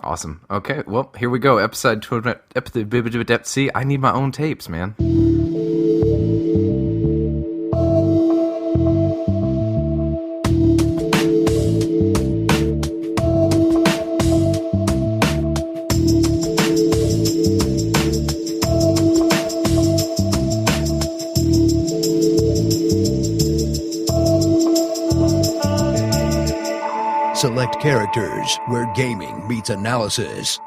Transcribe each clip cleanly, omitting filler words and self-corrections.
Awesome. Okay, well, here we go. Episode 12. See, I need my own tapes, man. Select characters where gaming meets analysis.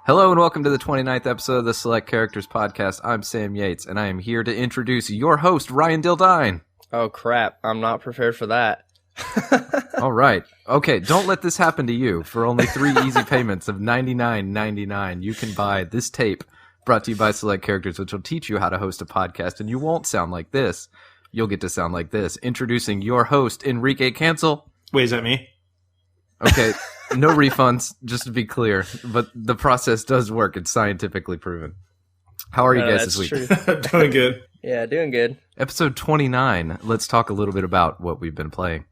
Hello and welcome to the 29th episode of the Select Characters Podcast. I'm Sam Yates, and I am here to introduce your host, Ryan Dildine. Oh, crap. I'm not prepared for that. All right. Okay, don't let this happen to you. For only 3 easy payments of $99.99, you can buy this tape brought to you by Select Characters, which will teach you how to host a podcast, and you won't sound like this. You'll get to sound like this. Introducing your host, Enrique Cancel. Wait, is that me? Okay, no refunds, just to be clear, but the process does work. It's scientifically proven. How are you guys this week? True. Doing good. Yeah, doing good. Episode 29, let's talk a little bit about what we've been playing.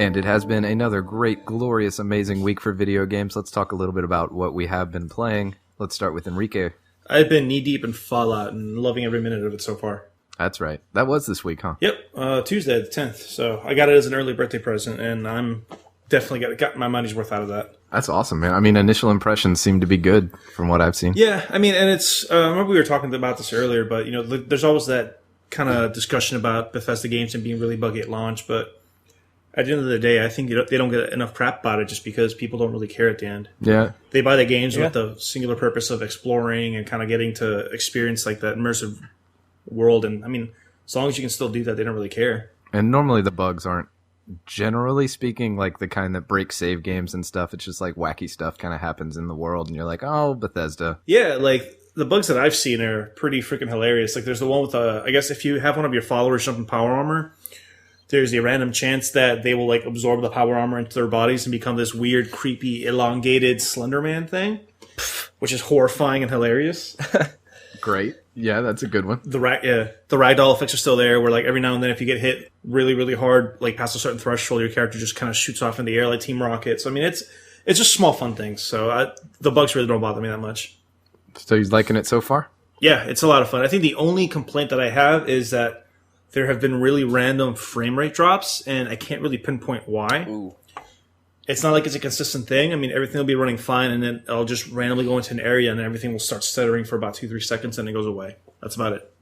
And it has been another great, glorious, amazing week for video games. Let's talk a little bit about what we have been playing. Let's start with Enrique. I've been knee-deep in Fallout and loving every minute of it so far. That's right. That was this week, huh? Yep, Tuesday the 10th. So I got it as an early birthday present, and I'm definitely got my money's worth out of that. That's awesome, man. I mean, initial impressions seem to be good from what I've seen. Yeah, I mean, and it's, I remember we were talking about this earlier, but, you know, there's always that kind of discussion about Bethesda games and being really buggy at launch, but at the end of the day, I think they don't get enough crap about it just because people don't really care at the end. Yeah. They buy the games with the singular purpose of exploring and kind of getting to experience, like, that immersive world, and, I mean, as long as you can still do that, they don't really care. And normally the bugs aren't, generally speaking, like the kind that break save games and stuff. It's just like wacky stuff kind of happens in the world, and you're like, oh, Bethesda. Yeah, like the bugs that I've seen are pretty freaking hilarious. Like there's the one with, I guess if you have one of your followers jump in power armor, there's a random chance that they will like absorb the power armor into their bodies and become this weird, creepy, elongated Slender Man thing, which is horrifying and hilarious. Great. Yeah, that's a good one. The ragdoll effects are still there, where like every now and then if you get hit really, really hard, like past a certain threshold, your character just kind of shoots off in the air like Team Rocket. So I mean, it's just small fun things. So the bugs really don't bother me that much. So he's liking it so far? Yeah, it's a lot of fun. I think the only complaint that I have is that there have been really random frame rate drops, and I can't really pinpoint why. Ooh. It's not like it's a consistent thing. I mean, everything will be running fine, and then I'll just randomly go into an area, and then everything will start stuttering for about 2-3 seconds, and it goes away. That's about it.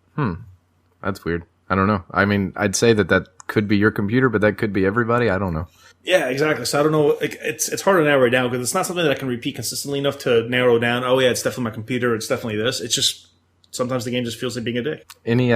That's weird. I don't know. I mean, I'd say that could be your computer, but that could be everybody. I don't know. Yeah, exactly. So I don't know. Like, it's hard to narrow it down because it's not something that I can repeat consistently enough to narrow down. Oh yeah, it's definitely my computer. It's definitely this. It's just sometimes the game just feels like being a dick. Any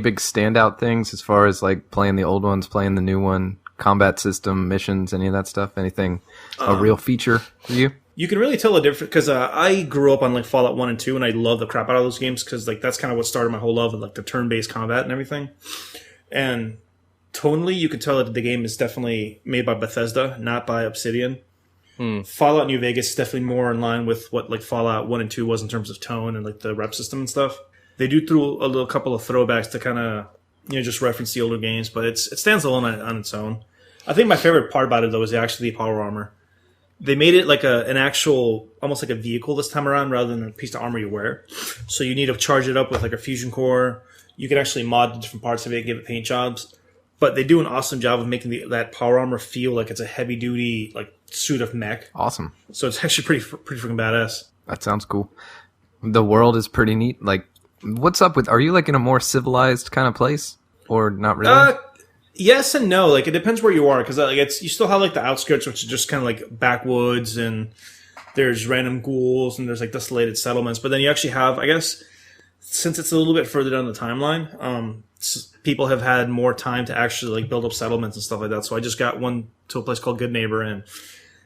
big standout things as far as like playing the old ones, playing the new one? Combat system, missions, any of that stuff? Anything a real feature for you? You can really tell the difference because I grew up on like Fallout 1 and 2, and I love the crap out of those games because like that's kind of what started my whole love of like the turn-based combat and everything. And tonally, you could tell that the game is definitely made by Bethesda, not by Obsidian. Fallout New Vegas is definitely more in line with what like Fallout 1 and 2 was in terms of tone and like the rep system and stuff. They do through a couple of throwbacks to kind of just reference the older games, but it stands alone on its own. I think my favorite part about it, though, is actually the power armor. They made it like an actual, almost like a vehicle this time around rather than a piece of armor you wear. So you need to charge it up with like a fusion core. You can actually mod the different parts of it, give it paint jobs. But they do an awesome job of making that power armor feel like it's a heavy-duty like suit of mech. Awesome. So it's actually pretty freaking badass. That sounds cool. The world is pretty neat. Like, what's up with, are you like in a more civilized kind of place? Or not really? Yes and no. Like it depends where you are, because like you still have like the outskirts, which is just kind of like backwoods, and there's random ghouls, and there's like desolated settlements. But then you actually have, I guess, since it's a little bit further down the timeline, people have had more time to actually like build up settlements and stuff like that. So I just got one to a place called Good Neighbor, and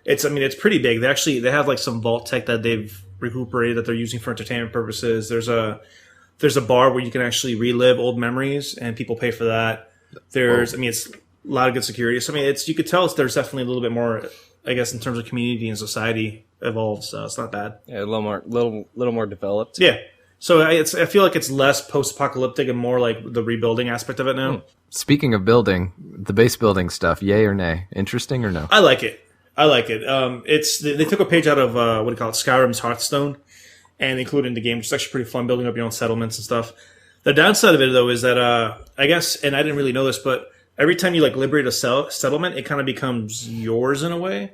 it's pretty big. They have like some vault tech that they've recuperated that they're using for entertainment purposes. There's a bar where you can actually relive old memories, and people pay for that. It's a lot of good security. So, you could tell there's definitely a little bit more, I guess, in terms of community and society evolved. So it's not bad. Yeah, a little more developed. Yeah. So I feel like it's less post-apocalyptic and more like the rebuilding aspect of it now. Speaking of building, the base building stuff, yay or nay? Interesting or no? I like it. I like it. They took a page out of what do you call it, Skyrim's Hearthstone, and included in the game, which is actually pretty fun, building up your own settlements and stuff. The downside of it, though, is that I guess, and I didn't really know this, but every time you like liberate a settlement, it kind of becomes yours in a way.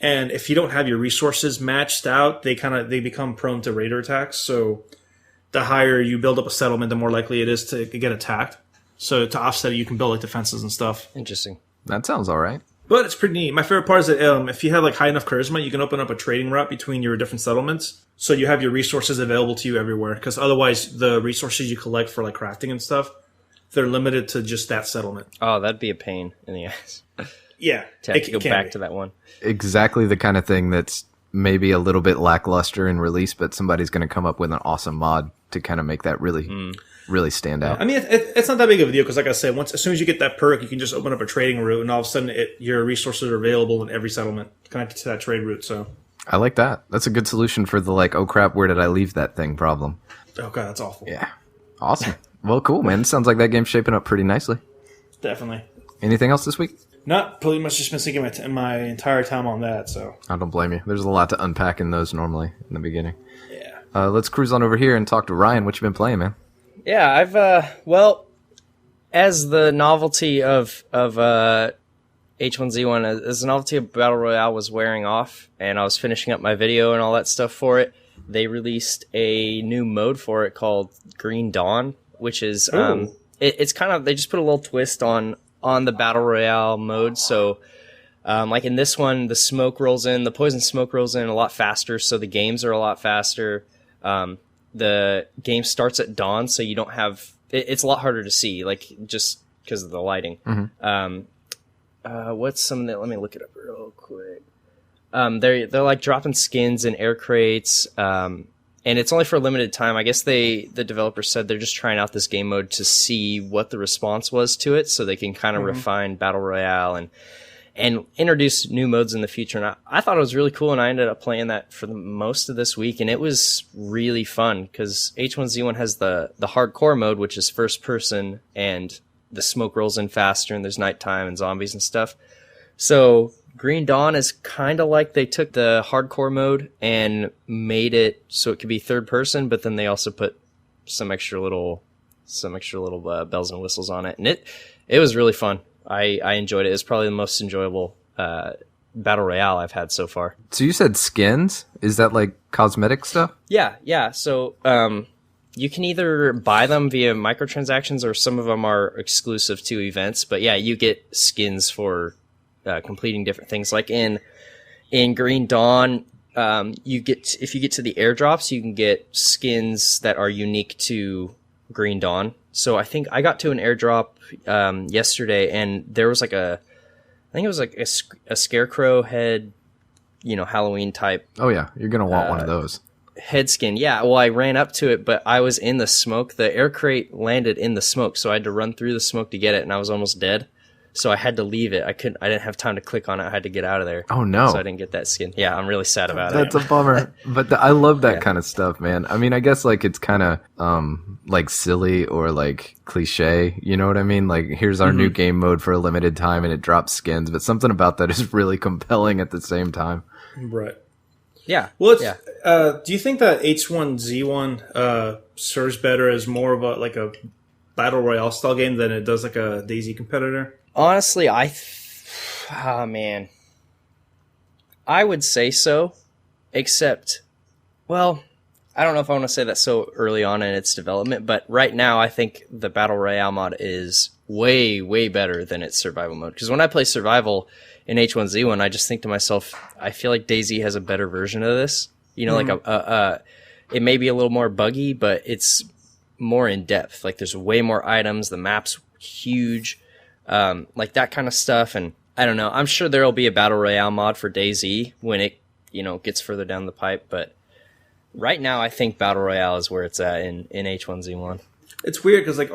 And if you don't have your resources matched out, they become prone to raider attacks. So the higher you build up a settlement, the more likely it is to get attacked. So to offset it, you can build like defenses and stuff. Interesting. That sounds all right. But it's pretty neat. My favorite part is that if you have like high enough charisma, you can open up a trading route between your different settlements. So you have your resources available to you everywhere. Because otherwise, the resources you collect for like crafting and stuff, they're limited to just that settlement. Oh, that'd be a pain in the ass. Yeah. To have to go back to that one. Exactly the kind of thing that's maybe a little bit lackluster in release, but somebody's going to come up with an awesome mod to kind of make that really stand out. I mean, it's not that big of a deal because, like I said, as soon as you get that perk, you can just open up a trading route, and all of a sudden, your resources are available in every settlement connected to that trade route. So I like that. That's a good solution for the like, oh crap, where did I leave that thing problem. Oh god, that's awful. Yeah, awesome. Well, cool, man. Sounds like that game's shaping up pretty nicely. Definitely. Anything else this week? Not pretty much just been sinking my entire time on that. So I don't blame you. There's a lot to unpack in those normally in the beginning. yeah. Let's cruise on over here and talk to Ryan. What you been playing, man? Yeah, I've as the novelty of H1Z1, as the novelty of Battle Royale was wearing off, and I was finishing up my video and all that stuff for it, they released a new mode for it called Green Dawn, which is it's kind of, they just put a little twist on the Battle Royale mode. So like in this one, the poison smoke rolls in a lot faster, so the games are a lot faster. The game starts at dawn, so you don't have it's a lot harder to see, like just because of the lighting. What's some of that? Let me look it up real quick. They're like dropping skins in air crates, and it's only for a limited time. I guess the developers said they're just trying out this game mode to see what the response was to it, so they can kind of refine Battle Royale and introduce new modes in the future. And I thought it was really cool, and I ended up playing that for the most of this week, and it was really fun because H1Z1 has the hardcore mode, which is first person, and the smoke rolls in faster, and there's nighttime and zombies and stuff. So Green Dawn is kind of like they took the hardcore mode and made it so it could be third person, but then they also put some extra little bells and whistles on it, and it was really fun. I enjoyed it. It's probably the most enjoyable Battle Royale I've had so far. So you said skins? Is that like cosmetic stuff? Yeah. So you can either buy them via microtransactions, or some of them are exclusive to events. But yeah, you get skins for completing different things. Like in Green Dawn, if you get to the airdrops, you can get skins that are unique to Green Dawn. So I think I got to an airdrop yesterday, and there was like I think it was like a scarecrow head, Halloween type. Oh yeah, you're gonna want one of those. Head skin. Yeah, well, I ran up to it, but I was in the smoke. The air crate landed in the smoke, so I had to run through the smoke to get it, and I was almost dead. So I had to leave it. I didn't have time to click on it. I had to get out of there. Oh no! So I didn't get that skin. Yeah, I'm really sad about That's it. That's a bummer. But I love that kind of stuff, man. I mean, I guess like it's kind of like silly or like cliche. You know what I mean? Like here's our new game mode for a limited time, and it drops skins. But something about that is really compelling at the same time. Right. Yeah. Well, do you think that H1Z1 serves better as more of a Battle Royale style game than it does like a DayZ competitor? Honestly, man, I would say so, except, well, I don't know if I want to say that so early on in its development, but right now I think the Battle Royale mod is way, way better than its survival mode. Because when I play survival in H1Z1, I just think to myself, I feel like DayZ has a better version of this. Like it may be a little more buggy, but it's more in depth. Like there's way more items, the map's huge. Like that kind of stuff. And I don't know, I'm sure there'll be a Battle Royale mod for DayZ when it, gets further down the pipe. But right now, I think Battle Royale is where it's at in H1Z1. It's weird because like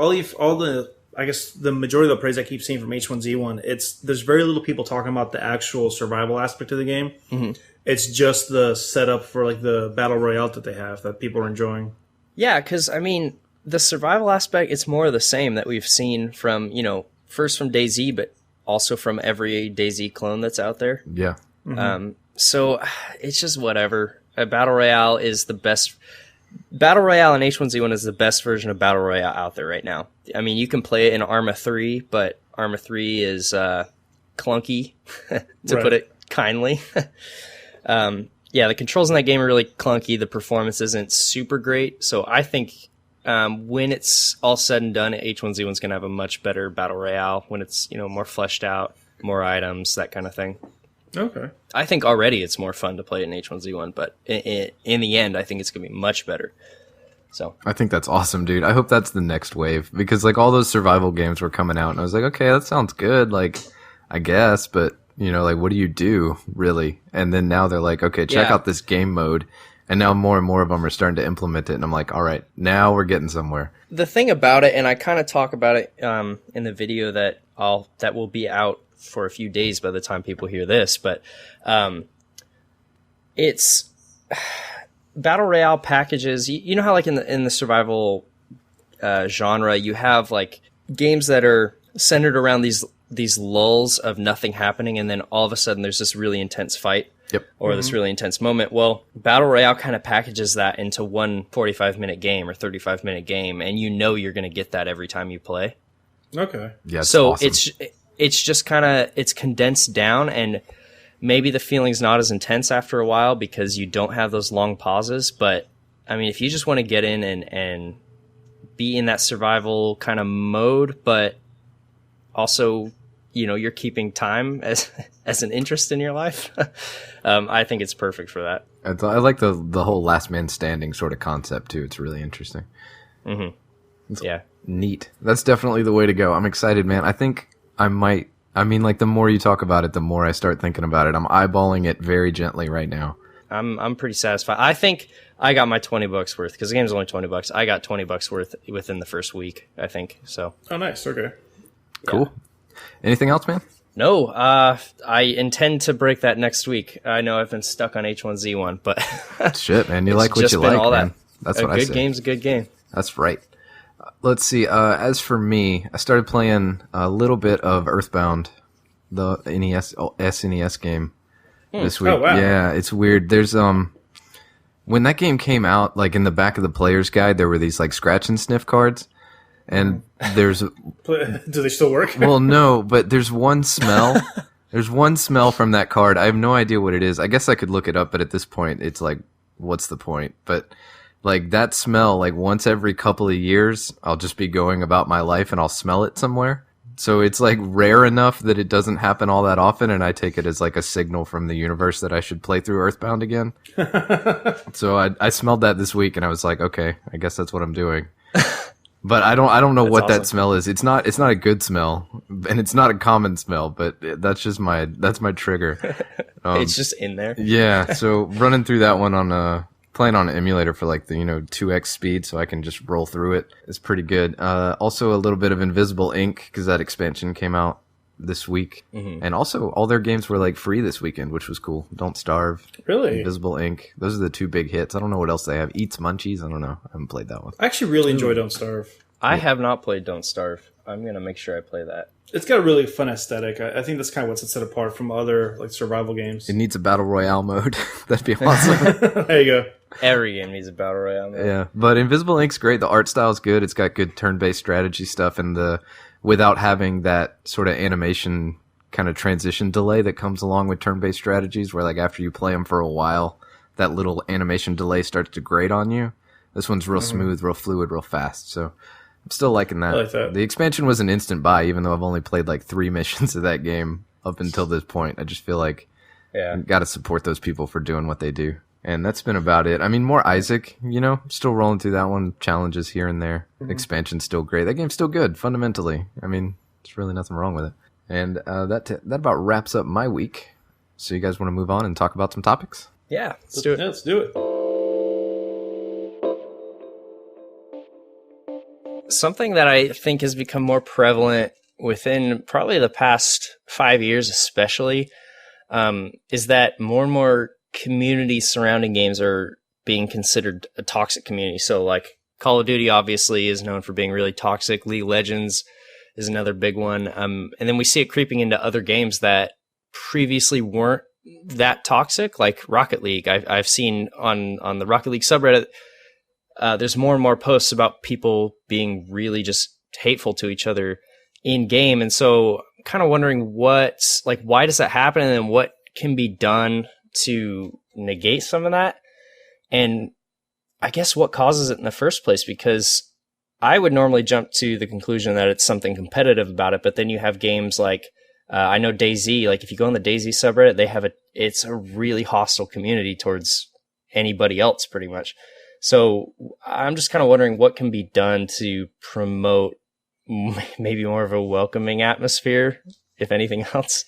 I guess the majority of the praise I keep seeing from H1Z1, there's very little people talking about the actual survival aspect of the game. Mm-hmm. It's just the setup for like the Battle Royale that they have that people are enjoying. Yeah, because I mean, the survival aspect, it's more of the same that we've seen from, first from DayZ, but also from every DayZ clone that's out there. Yeah. So it's just whatever. A Battle Royale is the best. Battle Royale in H1Z1 is the best version of Battle Royale out there right now. I mean, you can play it in Arma 3, but Arma 3 is clunky, to put it kindly. Yeah, the controls in that game are really clunky. The performance isn't super great. So I think when it's all said and done, H1Z1 is going to have a much better Battle Royale when it's, more fleshed out, more items, that kind of thing. Okay. I think already it's more fun to play it in H1Z1, but in the end, I think it's going to be much better. So I think that's awesome, dude. I hope that's the next wave, because all those survival games were coming out and I was like, okay, that sounds good. I guess, but what do you do really? And then now they're like, okay, check out this game mode. And now more and more of them are starting to implement it. And I'm like, all right, now we're getting somewhere. The thing about it, and I kind of talk about it in the video that will be out for a few days by the time people hear this, but it's Battle Royale packages. You know how in the survival genre, you have games that are centered around these lulls of nothing happening, and then all of a sudden there's this really intense fight. Yep. Or this really intense moment. Well, Battle Royale kind of packages that into one 45-minute game or 35-minute game, and you're going to get that every time you play. Okay. Yeah. So awesome. it's just kind of it's condensed down, and maybe the feeling's not as intense after a while because you don't have those long pauses. But I mean, if you just want to get in and be in that survival kind of mode, but also you're keeping time as an interest in your life. I think it's perfect for that. I like the whole last man standing sort of concept too. It's really interesting. Mm-hmm. Yeah. Neat. That's definitely the way to go. I'm excited, man. I think I might. I mean, the more you talk about it, the more I start thinking about it. I'm eyeballing it very gently right now. I'm pretty satisfied. I think I got my $20 worth because the game's only $20. I got $20 worth within the first week, I think. So. Oh, nice. Okay. Cool. Anything else, man? No, I intend to break that next week. I know I've been stuck on H1Z1, but shit, man, you like what you like, man. That's what I say. A good game's a good game. That's right. Let's see. As for me, I started playing a little bit of Earthbound, the SNES game this week. Oh, wow. Yeah, it's weird. There's when that game came out, in the back of the player's guide, there were these scratch and sniff cards. And there's do they still work? Well, no, but there's one smell. There's one smell from that card. I have no idea what it is. I guess I could look it up, but at this point, it's what's the point? But that smell, once every couple of years, I'll just be going about my life and I'll smell it somewhere. So it's rare enough that it doesn't happen all that often, and I take it as a signal from the universe that I should play through Earthbound again. So I smelled that this week, and I was like, okay, I guess that's what I'm doing. But I don't know that's what awesome. That smell is. It's not a good smell, and it's not a common smell. But that's just my trigger. It's just in there. Yeah. So running through that one on playing on an emulator for the 2x speed, so I can just roll through it. It's pretty good. Also a little bit of Invisible Ink because that expansion came out this week, and also all their games were free this weekend, which was cool. Don't Starve, really, Invisible Ink. Those are the two big hits. I don't know what else they have. Eats Munchies. I don't know. I haven't played that one. I actually really enjoy Don't Starve. I have not played Don't Starve. I'm gonna make sure I play that. It's got a really fun aesthetic. I think that's kind of what's set apart from other survival games. It needs a battle royale mode. That'd be awesome. There you go. Every game needs a battle royale mode. Yeah, but Invisible Ink's great. The art style's good. It's got good turn-based strategy stuff, and without having that sort of animation kind of transition delay that comes along with turn-based strategies, where after you play them for a while, that little animation delay starts to grate on you. This one's real smooth, real fluid, real fast. So I'm still liking that. I like that. The expansion was an instant buy, even though I've only played 3 missions of that game up until this point. I just feel like got to support those people for doing what they do. And that's been about it. I mean, more Isaac, still rolling through that one. Challenges here and there. Expansion's still great. That game's still good, fundamentally. I mean, there's really nothing wrong with it. And that about wraps up my week. So you guys want to move on and talk about some topics? Yeah, let's do it. Yeah, let's do it. Something that I think has become more prevalent within probably the past 5 years especially, is that more and more communities surrounding games are being considered a toxic community. So Call of Duty obviously is known for being really toxic. League of Legends is another big one. And then we see it creeping into other games that previously weren't that toxic, like Rocket League. I've seen on the Rocket League subreddit, there's more and more posts about people being really just hateful to each other in game. And so I'm kind of wondering why does that happen, and then what can be done to negate some of that? And I guess what causes it in the first place, because I would normally jump to the conclusion that it's something competitive about it, but then you have games like, I know DayZ, like if you go on the DayZ subreddit, it's a really hostile community towards anybody else pretty much. So I'm just kind of wondering what can be done to promote maybe more of a welcoming atmosphere, if anything else.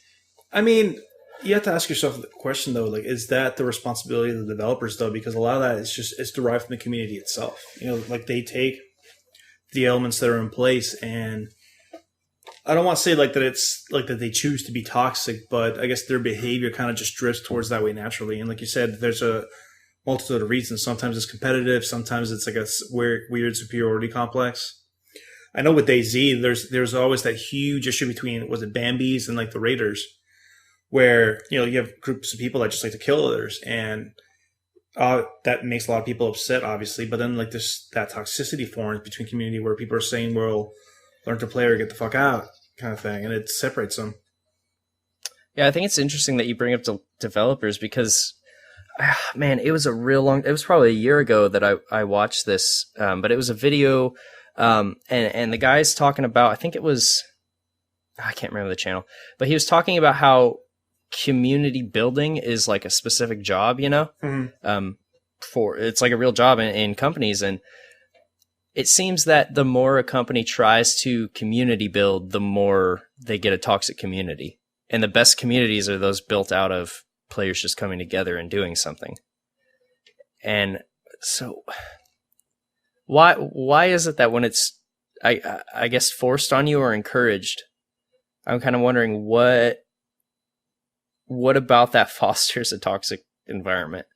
I mean, you have to ask yourself the question though, like, is that the responsibility of the developers though? Because a lot of that it's derived from the community itself. You know, like they take the elements that are in place, and I don't want to say like that it's like that they choose to be toxic, but I guess their behavior kind of just drifts towards that way naturally. And like you said, there's a multitude of reasons. Sometimes it's competitive, sometimes it's like a weird superiority complex. I know with DayZ, there's always that huge issue between, was it Bambies and like the Raiders, where, you know, you have groups of people that just like to kill others, and that makes a lot of people upset, obviously. But then like this, that toxicity forms between community where people are saying, well, learn to play or get the fuck out kind of thing, and it separates them. Yeah, I think it's interesting that you bring up developers, because man, it was probably a year ago that I watched this, but it was a video, and the guy's talking about, I can't remember the channel, but he was talking about how community building is like a specific job, you know, it's like a real job in companies. And it seems that the more a company tries to community build, the more they get a toxic community. And the best communities are those built out of players just coming together and doing something. And so why is it that when it's, I guess, forced on you or encouraged, I'm kind of wondering what about that fosters a toxic environment?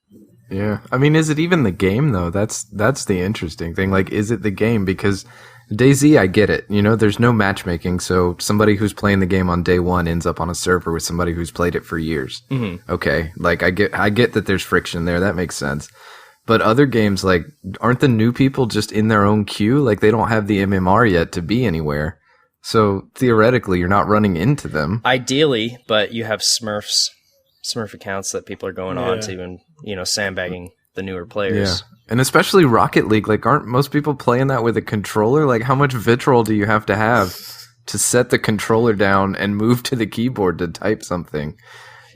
Yeah. I mean, is it even the game though? That's the interesting thing. Like, is it the game? Because DayZ, I get it. You know, there's no matchmaking, so somebody who's playing the game on day one ends up on a server with somebody who's played it for years. Mm-hmm. Okay. Like, I get that there's friction there. That makes sense. But other games, like, aren't the new people just in their own queue? Like, they don't have the MMR yet to be anywhere. So theoretically, you're not running into them. Ideally, but you have Smurf accounts that people are going on to, and, you know, sandbagging the newer players. Yeah. And especially Rocket League, like, aren't most people playing that with a controller? Like, how much vitriol do you have to set the controller down and move to the keyboard to type something?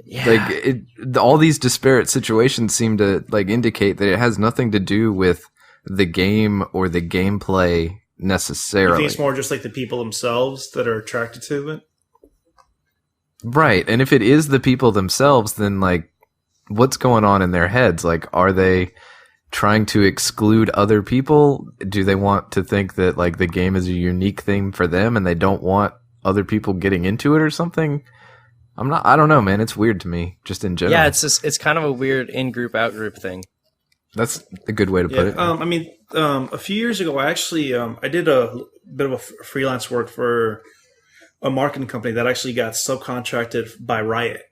Yeah. Like, all these disparate situations seem to, like, indicate that it has nothing to do with the game or the gameplay necessarily. You think it's more just like the people themselves that are attracted to it? Right. And if it is the people themselves, then, like, what's going on in their heads? Like, are they trying to exclude other people? Do they want to think that, like, the game is a unique thing for them and they don't want other people getting into it or something? I don't know, man. It's weird to me, just in general. Yeah, it's kind of a weird in-group, out-group thing. That's a good way to put it. I mean, a few years ago, I actually I did a bit of a freelance work for a marketing company that actually got subcontracted by Riot.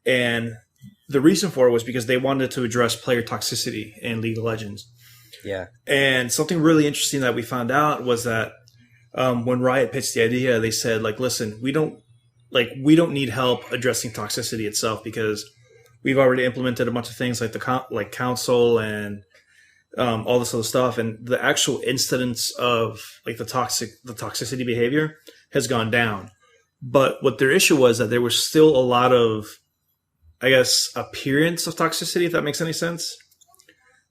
And the reason for it was because they wanted to address player toxicity in League of Legends. Yeah. And something really interesting that we found out was that when Riot pitched the idea, they said, like, listen, we don't need help addressing toxicity itself, because we've already implemented a bunch of things like the council and all this other stuff, and the actual incidence of like the toxicity behavior has gone down. But what their issue was that there was still a lot of, I guess, appearance of toxicity, if that makes any sense.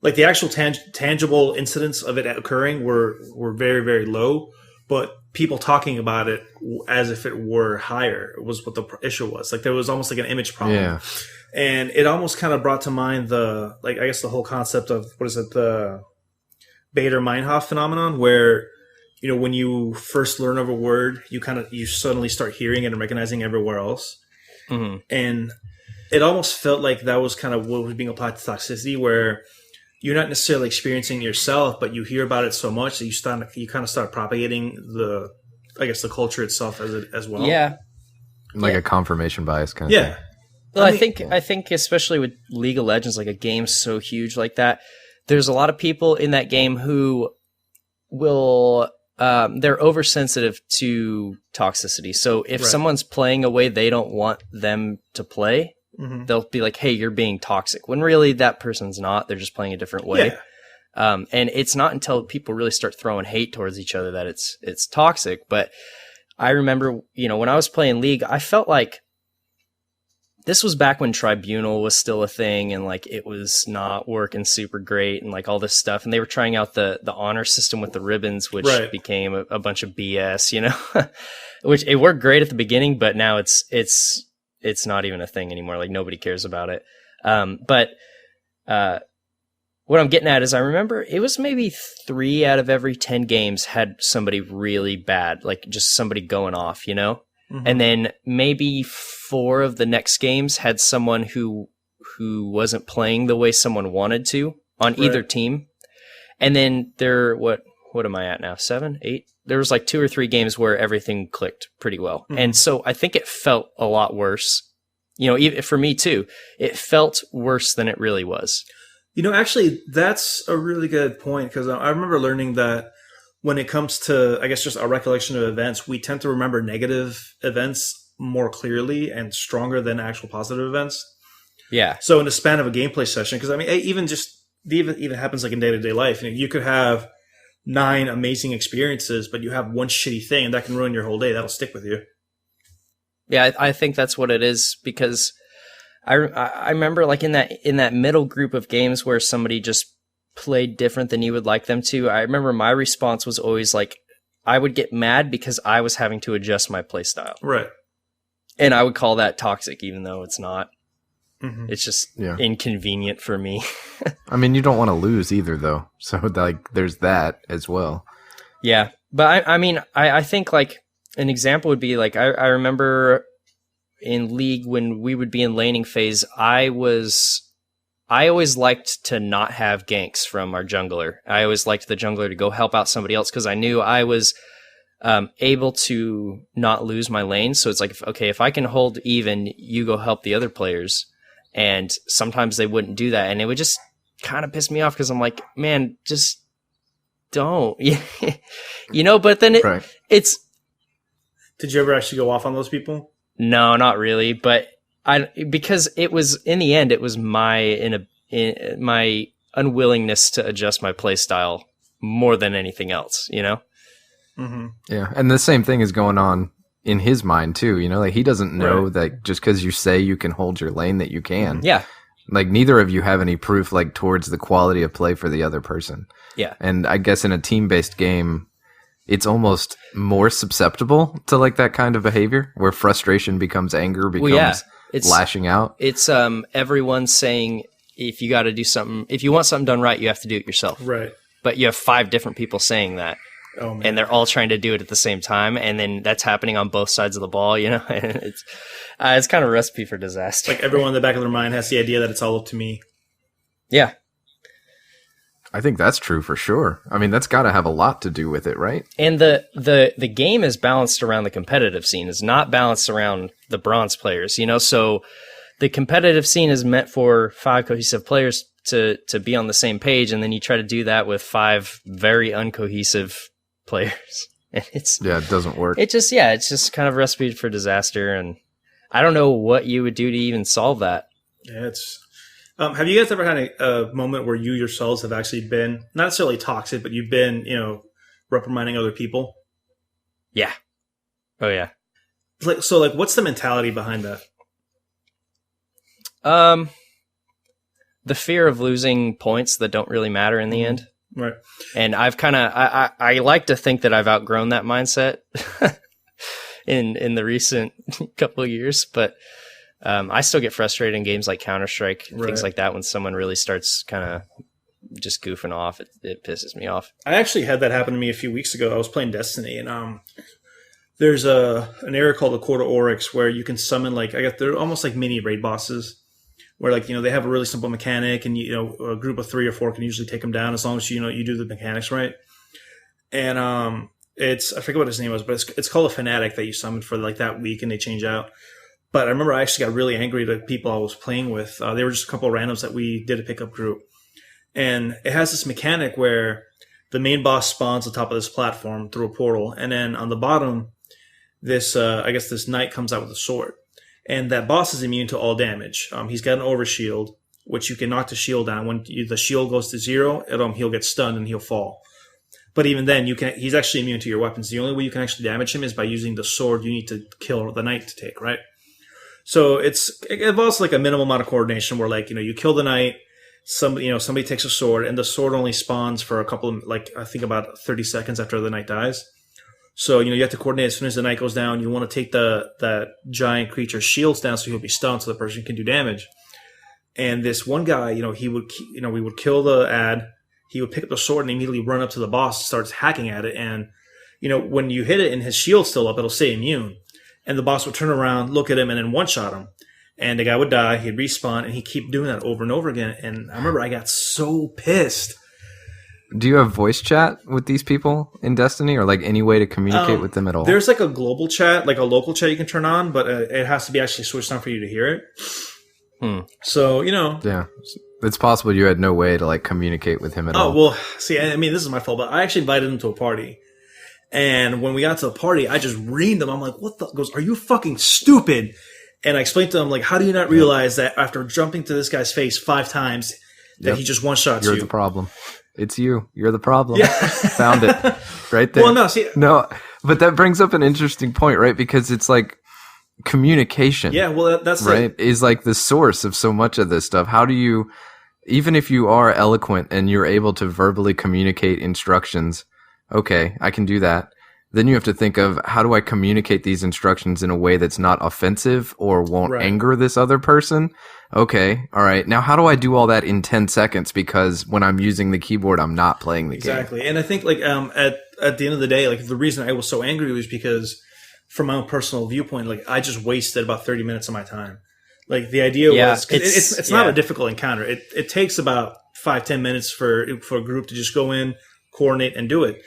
Like the actual tangible incidents of it occurring were very, very low, but people talking about it as if it were higher was what the issue was. Like there was almost like an image problem. Yeah. And it almost kind of brought to mind the whole concept of, the Bader-Meinhof phenomenon, where, you know, when you first learn of a word, you suddenly start hearing it and recognizing everywhere else. Mm-hmm. And it almost felt like that was kind of what was being applied to toxicity, where you're not necessarily experiencing it yourself, but you hear about it so much that you kind of start propagating the culture itself as well. Yeah. Like a confirmation bias kind of thing. Well, I think especially with League of Legends, like a game so huge like that, there's a lot of people in that game who will they're oversensitive to toxicity. So if someone's playing a way they don't want them to play, they'll be like, "Hey, you're being toxic." When really that person's not. They're just playing a different way. Yeah. And it's not until people really start throwing hate towards each other that it's toxic. But I remember, when I was playing League, I felt like this was back when Tribunal was still a thing and like it was not working super great and like all this stuff. And they were trying out the honor system with the ribbons, which became a bunch of BS, which it worked great at the beginning, but now it's not even a thing anymore. Like nobody cares about it. But what I'm getting at is I remember it was maybe 3 out of every 10 games had somebody really bad, like just somebody going off, And then maybe 4 of the next games had someone who wasn't playing the way someone wanted to on either team. And then what am I at now? 7, 8? There was like 2 or 3 games where everything clicked pretty well. And so I think it felt a lot worse. Even for me too, it felt worse than it really was. Actually, that's a really good point because I remember learning that when it comes to, I guess, just a recollection of events, we tend to remember negative events more clearly and stronger than actual positive events. Yeah. So in the span of a gameplay session, because I mean, even happens like in day-to-day life. You could have 9 amazing experiences, but you have one shitty thing, and that can ruin your whole day. That'll stick with you. Yeah, I think that's what it is because I remember like in that middle group of games where somebody just played different than you would like them to. I remember my response was always like I would get mad because I was having to adjust my play style. Right. And I would call that toxic even though it's not. It's just inconvenient for me. I mean, you don't want to lose either though. So like there's that as well. Yeah. But I think like an example would be like I remember in League when we would be in laning phase, I always liked to not have ganks from our jungler. I always liked the jungler to go help out somebody else because I knew I was able to not lose my lane. So it's like, if I can hold even, you go help the other players. And sometimes they wouldn't do that. And it would just kind of piss me off because I'm like, man, just don't. But then it's... Did you ever actually go off on those people? No, not really. But because it was in the end, it was my unwillingness to adjust my play style more than anything else, Yeah, and the same thing is going on in his mind too. Like he doesn't know that just because you say you can hold your lane that you can. Yeah, like neither of you have any proof like towards the quality of play for the other person. Yeah, and I guess in a team-based game, it's almost more susceptible to like that kind of behavior where frustration becomes anger, becomes lashing out. It's everyone saying if you got to do something, if you want something done right, you have to do it yourself. Right. But you have 5 different people saying that. Oh, man. And they're all trying to do it at the same time, and then that's happening on both sides of the ball. It's kind of a recipe for disaster. Like everyone in the back of their mind has the idea that it's all up to me. Yeah. I think that's true for sure. I mean, that's got to have a lot to do with it, right? And the game is balanced around the competitive scene. It's not balanced around the bronze players, So the competitive scene is meant for 5 cohesive players to be on the same page, and then you try to do that with 5 very uncohesive players. And it doesn't work. It's just kind of a recipe for disaster, and I don't know what you would do to even solve that. Yeah, it's... have you guys ever had a moment where you yourselves have actually been, not necessarily toxic, but you've been, reprimanding other people? Yeah. Oh, yeah. So, what's the mentality behind that? The fear of losing points that don't really matter in the end. Right. And I've kind of, I like to think that I've outgrown that mindset in the recent couple of years, but I still get frustrated in games like Counter-Strike, things like that, when someone really starts kind of just goofing off. It pisses me off. I actually had that happen to me a few weeks ago. I was playing Destiny, and there's an area called the Court of Oryx where you can summon, they're almost like mini raid bosses, where they have a really simple mechanic, and a group of 3 or 4 can usually take them down as long as you do the mechanics right. And I forget what his name was, but it's called a fanatic that you summon for that week, and they change out. But I remember I actually got really angry at the people I was playing with. They were just a couple of randoms that we did a pickup group. And it has this mechanic where the main boss spawns on top of this platform through a portal. And then on the bottom, this knight comes out with a sword. And that boss is immune to all damage. He's got an overshield, which you can knock the shield down. When the shield goes to 0, he'll get stunned and he'll fall. But even then, he's actually immune to your weapons. The only way you can actually damage him is by using the sword you need to kill the knight to take, right? So it involves like a minimal amount of coordination where, like, you kill the knight, somebody takes a sword, and the sword only spawns for a couple of, like, I think about 30 seconds after the knight dies. So, you have to coordinate as soon as the knight goes down. You want to take that giant creature's shields down so he'll be stunned so the person can do damage. And this one guy, we would kill the ad. He would pick up the sword and immediately run up to the boss and starts hacking at it. And, when you hit it and his shield's still up, it'll say immune. And the boss would turn around, look at him, and then one-shot him. And the guy would die, he'd respawn, and he'd keep doing that over and over again. And I remember I got so pissed. Do you have voice chat with these people in Destiny, or like any way to communicate with them at all? There's like a global chat, like a local chat you can turn on, but it has to be actually switched on for you to hear it. So, Yeah. It's possible you had no way to like communicate with him at all. Oh, well, see, I mean, this is my fault, but I actually invited him to a party. And when we got to the party, I just reamed him. I'm like, what the? Goes, are you fucking stupid? And I explained to him, like, how do you not realize that after jumping to this guy's face 5 times, that he just one-shots you? You're the problem. It's you. You're the problem. Yeah. Found it. Right there. Well, no, but that brings up an interesting point, right? Because it's like communication. Yeah, well, that's right. Is like the source of so much of this stuff. How do you, even if you are eloquent and you're able to verbally communicate instructions, okay, I can do that. Then you have to think of, how do I communicate these instructions in a way that's not offensive or won't anger this other person? Okay, all right. Now, how do I do all that in 10 seconds? Because when I'm using the keyboard, I'm not playing the game. Exactly. And I think, like, at the end of the day, like, the reason I was so angry was because, from my own personal viewpoint, like, I just wasted about 30 minutes of my time. Like, the idea was, it's not a difficult encounter. It takes about 5-10 minutes for a group to just go in, coordinate, and do it.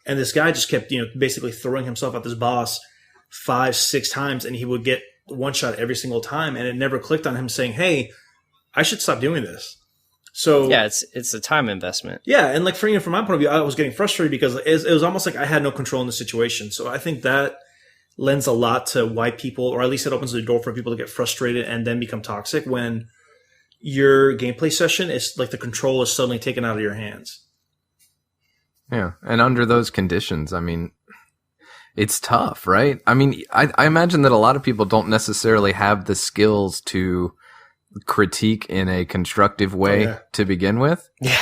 And this guy just kept, basically throwing himself at this boss 5-6 times, and he would get one shot every single time, and it never clicked on him saying, "Hey, I should stop doing this." So yeah, it's a time investment. Yeah, and like from my point of view, I was getting frustrated because it was almost like I had no control in the situation. So I think that lends a lot to why people, or at least it opens the door for people to get frustrated and then become toxic when your gameplay session is like the control is suddenly taken out of your hands. Yeah, and under those conditions, I mean, it's tough, right? I mean, I imagine that a lot of people don't necessarily have the skills to critique in a constructive way to begin with. Yeah.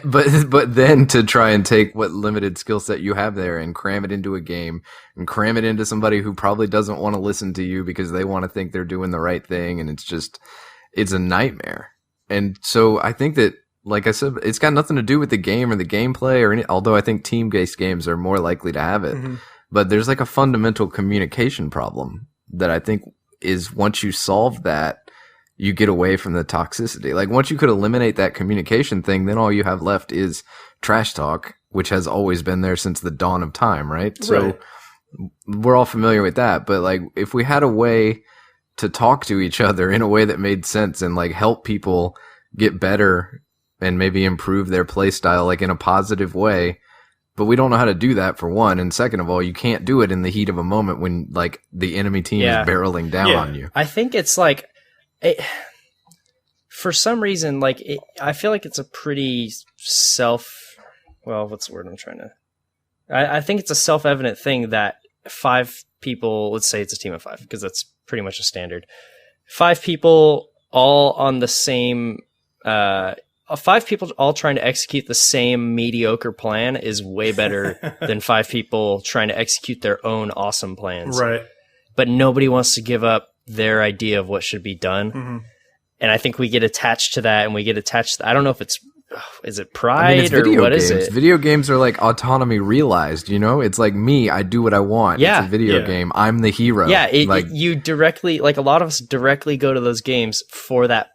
But then to try and take what limited skill set you have there and cram it into a game and cram it into somebody who probably doesn't want to listen to you because they want to think they're doing the right thing, and it's a nightmare. And so I think that, like I said, it's got nothing to do with the game or the gameplay or any, although I think team-based games are more likely to have it. Mm-hmm. But there's like a fundamental communication problem that I think is, once you solve that, you get away from the toxicity. Like, once you could eliminate that communication thing, then all you have left is trash talk, which has always been there since the dawn of time, right? So we're all familiar with that. But like, if we had a way to talk to each other in a way that made sense and like help people get better and maybe improve their play style, like in a positive way. But we don't know how to do that, for one. And second of all, you can't do it in the heat of a moment when like the enemy team is barreling down on you. I think it's like, for some reason, like I feel like it's a pretty what's the word I'm trying to, I think it's a self-evident thing that 5 people, let's say it's a team of 5, because that's pretty much a standard. 5 people all on the same, 5 people all trying to execute the same mediocre plan is way better than 5 people trying to execute their own awesome plans. Right. But nobody wants to give up their idea of what should be done. Mm-hmm. And I think we get attached to that, and we get attached to, I don't know if is it pride or what games. Is it? Video games are like autonomy realized, It's like me, I do what I want. Yeah. It's a video game. I'm the hero. Yeah, you directly, like a lot of us directly go to those games for that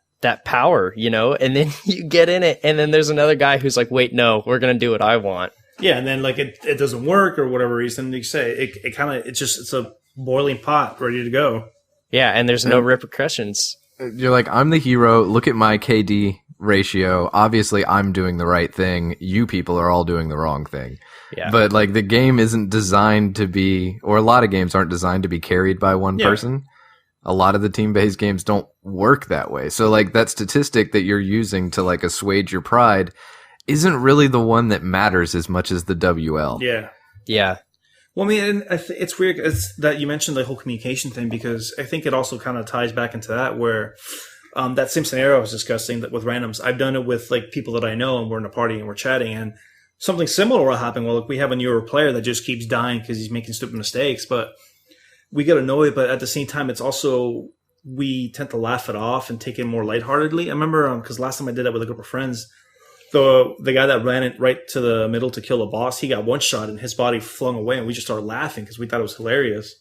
power, and then you get in it, and then there's another guy who's like, wait, no, we're going to do what I want. Yeah, and then like it doesn't work or whatever reason, you say it's a boiling pot ready to go. Yeah, and there's no repercussions. You're like, I'm the hero. Look at my KD ratio. Obviously, I'm doing the right thing. You people are all doing the wrong thing. Yeah. But like, the game isn't designed to be, or a lot of games aren't designed to be carried by one person. A lot of the team-based games don't work that way. So like, that statistic that you're using to like assuage your pride isn't really the one that matters as much as the WL. Yeah. Yeah. Well, I mean, it's weird that you mentioned the whole communication thing, because I think it also kind of ties back into that, where that same scenario I was discussing that with randoms. I've done it with like people that I know, and we're in a party and we're chatting, and something similar will happen. Well, look, we have a newer player that just keeps dying because he's making stupid mistakes, but we get annoyed. But at the same time, it's also, we tend to laugh it off and take it more lightheartedly. I remember because last time I did that with a group of friends, the guy that ran it right to the middle to kill a boss, he got one shot and his body flung away, and we just started laughing because we thought it was hilarious.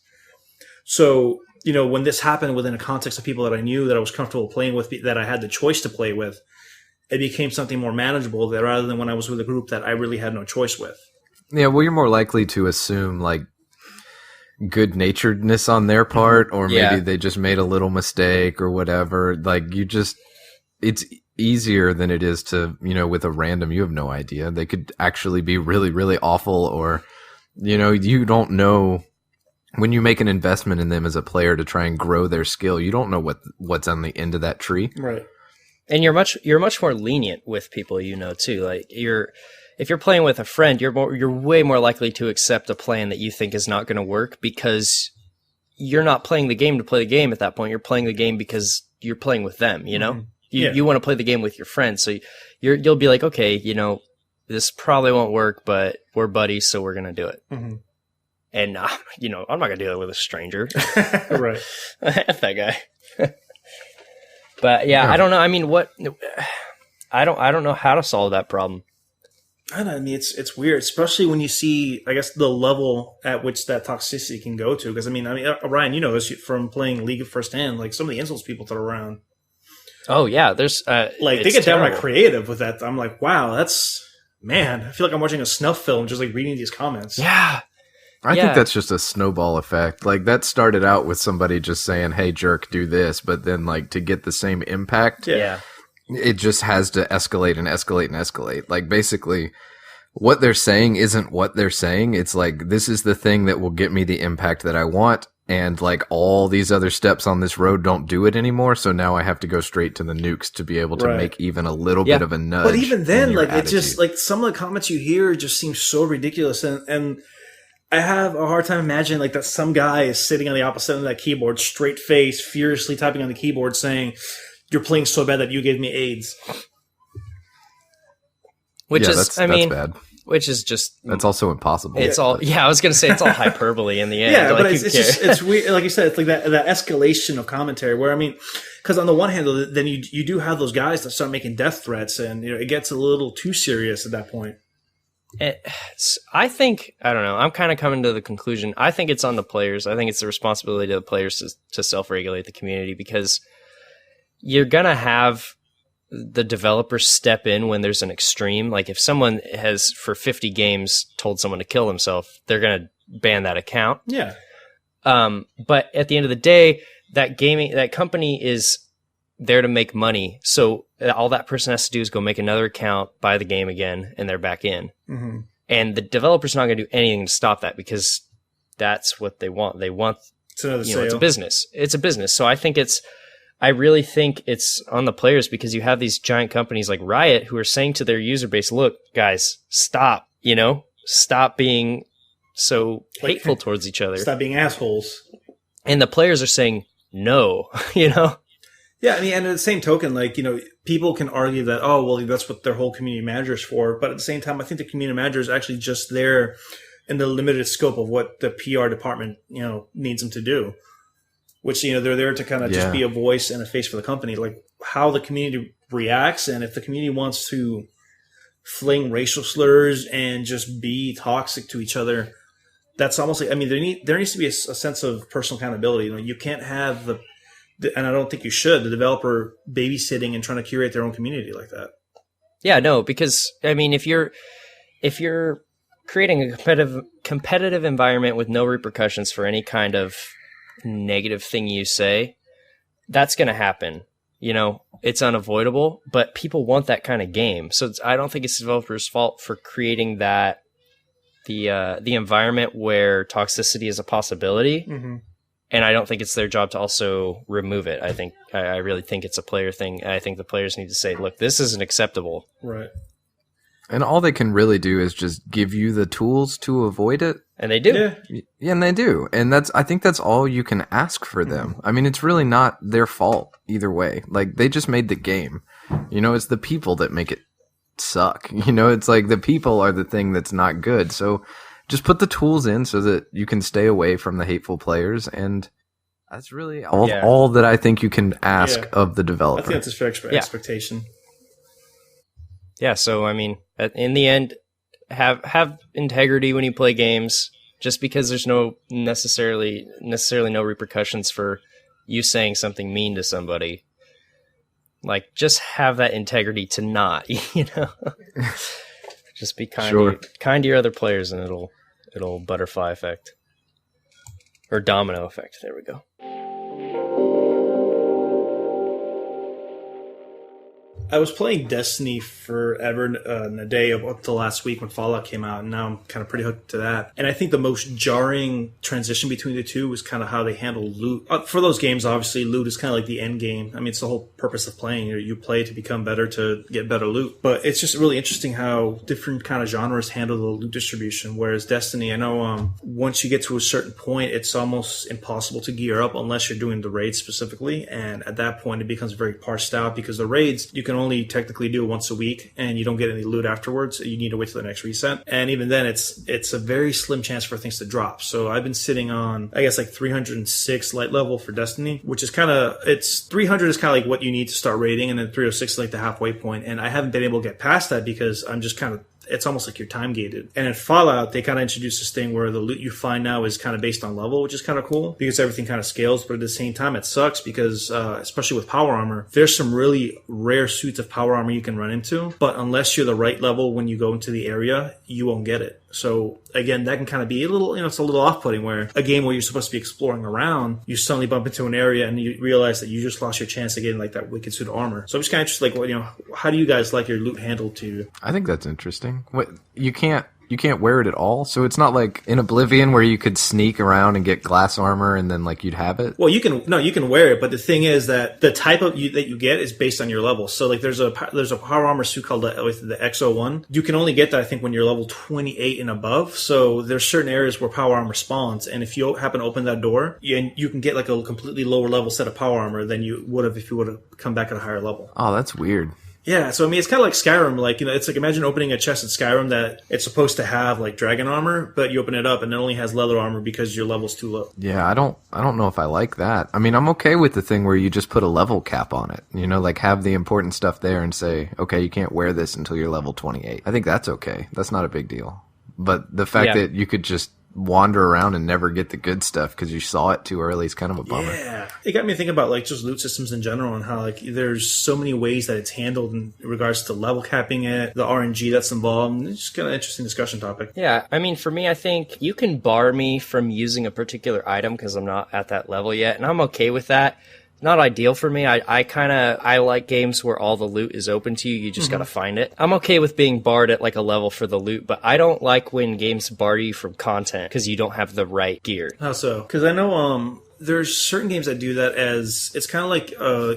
So, you know, when this happened within a context of people that I knew, that I was comfortable playing with, that I had the choice to play with, it became something more manageable rather than when I was with a group that I really had no choice with. Yeah, well, you're more likely to assume like good-naturedness on their part, or maybe they just made a little mistake or whatever. Like, it's easier than it is to, you know, with a random, you have no idea. They could actually be really, really awful, or, you know, you don't know. When you make an investment in them as a player to try and grow their skill, you don't know what's on the end of that tree. Right. And you're much more lenient with people, you know, too. Like, if you're playing with a friend, you're way more likely to accept a plan that you think is not going to work, because you're not playing the game to play the game at that point. You're playing the game because you're playing with them, you know? Mm-hmm. You want to play the game with your friends. So you'll be like, okay, you know, this probably won't work, but we're buddies, so we're going to do it. Mm-hmm. And, you know, I'm not going to do it with a stranger. Right. F that guy. But yeah, I don't know. I mean, I don't know how to solve that problem. I don't know. I mean, it's weird, especially when you see, I guess, the level at which that toxicity can go to. Because I mean, Ryan, you know this from playing League of firsthand. Like, some of the insults people throw around. Oh yeah, there's like, they get downright creative with that. I'm like, wow, man. I feel like I'm watching a snuff film, just like reading these comments. Yeah. I think that's just a snowball effect. Like, that started out with somebody just saying, "Hey, jerk, do this," but then, like, to get the same impact, it just has to escalate and escalate and escalate. Like, basically, what they're saying isn't what they're saying. It's like, this is the thing that will get me the impact that I want, and like, all these other steps on this road don't do it anymore. So now I have to go straight to the nukes to be able to make even a little bit of a nudge. But even then, like, attitude. it just, like, some of the comments you hear just seem so ridiculous, and I have a hard time imagining, like, that some guy is sitting on the opposite end of that keyboard, straight face, furiously typing on the keyboard, saying, "You're playing so bad that you gave me AIDS." That's bad. Which is just, that's also impossible. It's all, I was going to say it's all hyperbole in the end. Yeah, like, but it's weird. Like you said, it's like that escalation of commentary where, I mean, because on the one hand, then you do have those guys that start making death threats, and, you know, it gets a little too serious at that point. I think, I don't know, I'm kind of coming to the conclusion, I think it's on the players. I think it's the responsibility of the players to self-regulate the community, because you're going to have the developers step in when there's an extreme. Like, if someone has, for 50 games, told someone to kill himself, they're going to ban that account. Yeah. But at the end of the day, that company is there to make money. So all that person has to do is go make another account, buy the game again, and they're back in. Mm-hmm. And the developer's not going to do anything to stop that, because that's what they want. They want, it's another sale. It's a business. It's a business. So I really think it's on the players, because you have these giant companies like Riot who are saying to their user base, look, guys, stop being so hateful towards each other. Stop being assholes. And the players are saying no, Yeah, I mean, and at the same token, like, you know, people can argue that, oh, well, that's what their whole community manager is for. But at the same time, I think the community manager is actually just there in the limited scope of what the PR department, you know, needs them to do. Which, you know, they're there to kind of just be a voice and a face for the company. Like, how the community reacts, and if the community wants to fling racial slurs and just be toxic to each other, that's almost like, I mean, there needs to be a sense of personal accountability. You know, you can't have and I don't think you should, the developer babysitting and trying to curate their own community like that. Yeah, no, because, I mean, if you're creating a competitive environment with no repercussions for any kind of negative thing you say, that's going to happen. You know, it's unavoidable, but people want that kind of game. So I don't think it's developers' fault for creating that, the environment where toxicity is a possibility. Mm-hmm. And I don't think it's their job to also remove it. I really think it's a player thing. And I think the players need to say, look, this isn't acceptable. Right. And all they can really do is just give you the tools to avoid it. And they do. Yeah, and they do. And I think that's all you can ask for them. I mean, it's really not their fault either way. Like, they just made the game. You know, it's the people that make it suck. You know, it's like the people are the thing that's not good. So just put the tools in so that you can stay away from the hateful players. And that's really all that I think you can ask of the developer. I think that's a fair expectation. Yeah, so, I mean, in the end, have integrity when you play games. Just because there's no necessarily no repercussions for you saying something mean to somebody, like, just have that integrity to not, you know. Just be kind to your other players, and it'll butterfly effect or domino effect. There we go. I was playing Destiny forever in a day up to last week when Fallout came out, and now I'm kind of pretty hooked to that. And I think the most jarring transition between the two was kind of how they handle loot. For those games, obviously, loot is kind of like the end game. I mean, it's the whole purpose of playing. You play to become better, to get better loot. But it's just really interesting how different kind of genres handle the loot distribution. Whereas Destiny, I know once you get to a certain point, it's almost impossible to gear up unless you're doing the raids specifically. And at that point, it becomes very parsed out, because the raids, you can only technically do once a week, and you don't get any loot afterwards. You need to wait till the next reset, and even then it's a very slim chance for things to drop. So I've been sitting on, I guess, like 306 light level for Destiny, which is kind of, it's 300 is kind of like what you need to start raiding, and then 306 is like the halfway point, and I haven't been able to get past that because I'm just kind of, it's almost like you're time gated. And in Fallout, they kind of introduced this thing where the loot you find now is kind of based on level, which is kind of cool because everything kind of scales. But at the same time, it sucks because, especially with power armor, there's some really rare suits of power armor you can run into. But unless you're the right level when you go into the area, you won't get it. So again, that can kind of be a little, it's a little off-putting, where a game where you're supposed to be exploring around, you suddenly bump into an area and you realize that you just lost your chance of getting like that wicked suit of armor. So I'm just kind of interested, like, how do you guys like your loot handled to? I think that's interesting. What, you can't wear it at all, so it's not like in Oblivion where you could sneak around and get glass armor and then like you'd have it. Well, you can wear it, but the thing is that the type of that you get is based on your level. So like there's a power armor suit called the X01. You can only get that, I think, when you're level 28 and above. So there's certain areas where power armor spawns, and if you happen to open that door, you can get like a completely lower level set of power armor than you would have if you would have come back at a higher level. Oh, that's weird. Yeah, so I mean, it's kind of like Skyrim. Like, it's like, imagine opening a chest in Skyrim that it's supposed to have like dragon armor, but you open it up and it only has leather armor because your level's too low. Yeah, I don't know if I like that. I mean, I'm okay with the thing where you just put a level cap on it. Like have the important stuff there and say, okay, you can't wear this until you're level 28. I think that's okay. That's not a big deal. But the fact that you could just wander around and never get the good stuff because you saw it too early is kind of a bummer. Yeah, it got me thinking about like just loot systems in general and how like there's so many ways that it's handled in regards to level capping it, the RNG that's involved. It's just kind of an interesting discussion topic. Yeah, I mean, for me, I think you can bar me from using a particular item because I'm not at that level yet, and I'm okay with that. Not ideal for me. I like games where all the loot is open to you. You just gotta find it. I'm okay with being barred at like a level for the loot, but I don't like when games bar you from content because you don't have the right gear. How so? Because I know there's certain games that do that as it's kind of like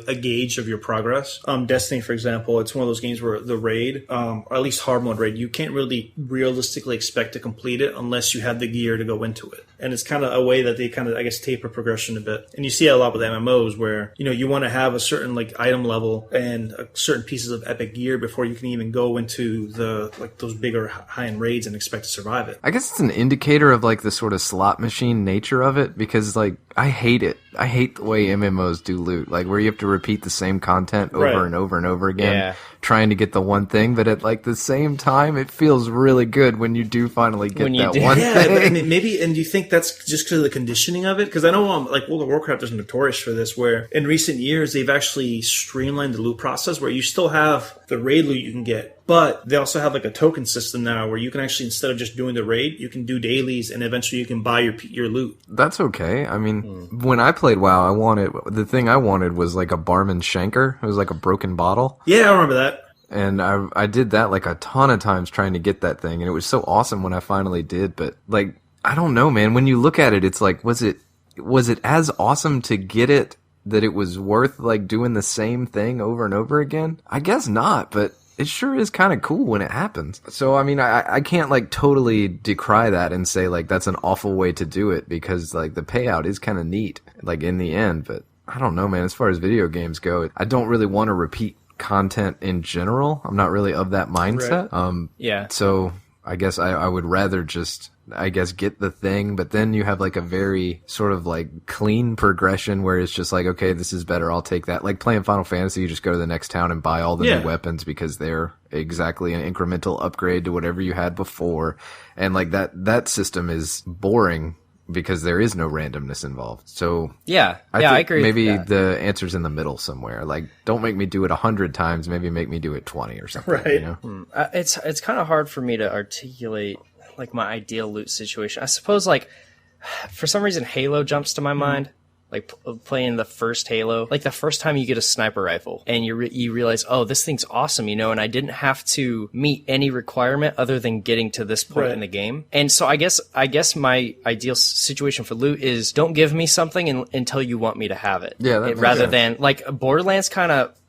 a gauge of your progress. Destiny, for example, it's one of those games where the raid, or at least hard mode raid, you can't really realistically expect to complete it unless you have the gear to go into it. And it's kind of a way that they kind of, I guess, taper progression a bit. And you see it a lot with MMOs where, you want to have a certain like item level and certain pieces of epic gear before you can even go into the like those bigger high-end raids and expect to survive it. I guess it's an indicator of like the sort of slot machine nature of it, because like I hate it. I hate the way MMOs do loot, like where you have to repeat the same content over and over and over again. Yeah. trying to get the one thing, but at like the same time, it feels really good when you do finally get that one thing. And maybe, and do you think that's just because of the conditioning of it? Because I know like World of Warcraft is notorious for this, where in recent years they've actually streamlined the loot process where you still have the raid loot you can get, but they also have like a token system now where you can actually, instead of just doing the raid, you can do dailies and eventually you can buy your loot. That's okay. I mean, when I played WoW, the thing I wanted was like a Barman Shanker. It was like a broken bottle. Yeah, I remember that. And I did that like a ton of times trying to get that thing, and it was so awesome when I finally did. But like, I don't know, man. When you look at it, it's like, was it as awesome to get it that it was worth like doing the same thing over and over again? I guess not, but it sure is kind of cool when it happens. So, I mean, I can't like totally decry that and say like that's an awful way to do it, because like the payout is kind of neat, like in the end. But I don't know, man. As far as video games go, I don't really want to repeat content in general. I'm not really of that mindset. Right. So I guess I would rather just, I guess, get the thing, but then you have like a very sort of like clean progression where it's just like, okay, this is better, I'll take that. Like playing Final Fantasy, you just go to the next town and buy all the new weapons because they're exactly an incremental upgrade to whatever you had before. And like that system is boring because there is no randomness involved. So I agree. Maybe the answer's in the middle somewhere. Like, don't make me do it 100 times. Maybe make me do it 20 or something. Right. You know? It's kind of hard for me to articulate like my ideal loot situation. I suppose like for some reason Halo jumps to my mind. Like playing the first Halo, like the first time you get a sniper rifle and you realize, oh, this thing's awesome, you know, and I didn't have to meet any requirement other than getting to this point in the game. And so I guess my ideal situation for loot is don't give me something until you want me to have it. Yeah, rather than like Borderlands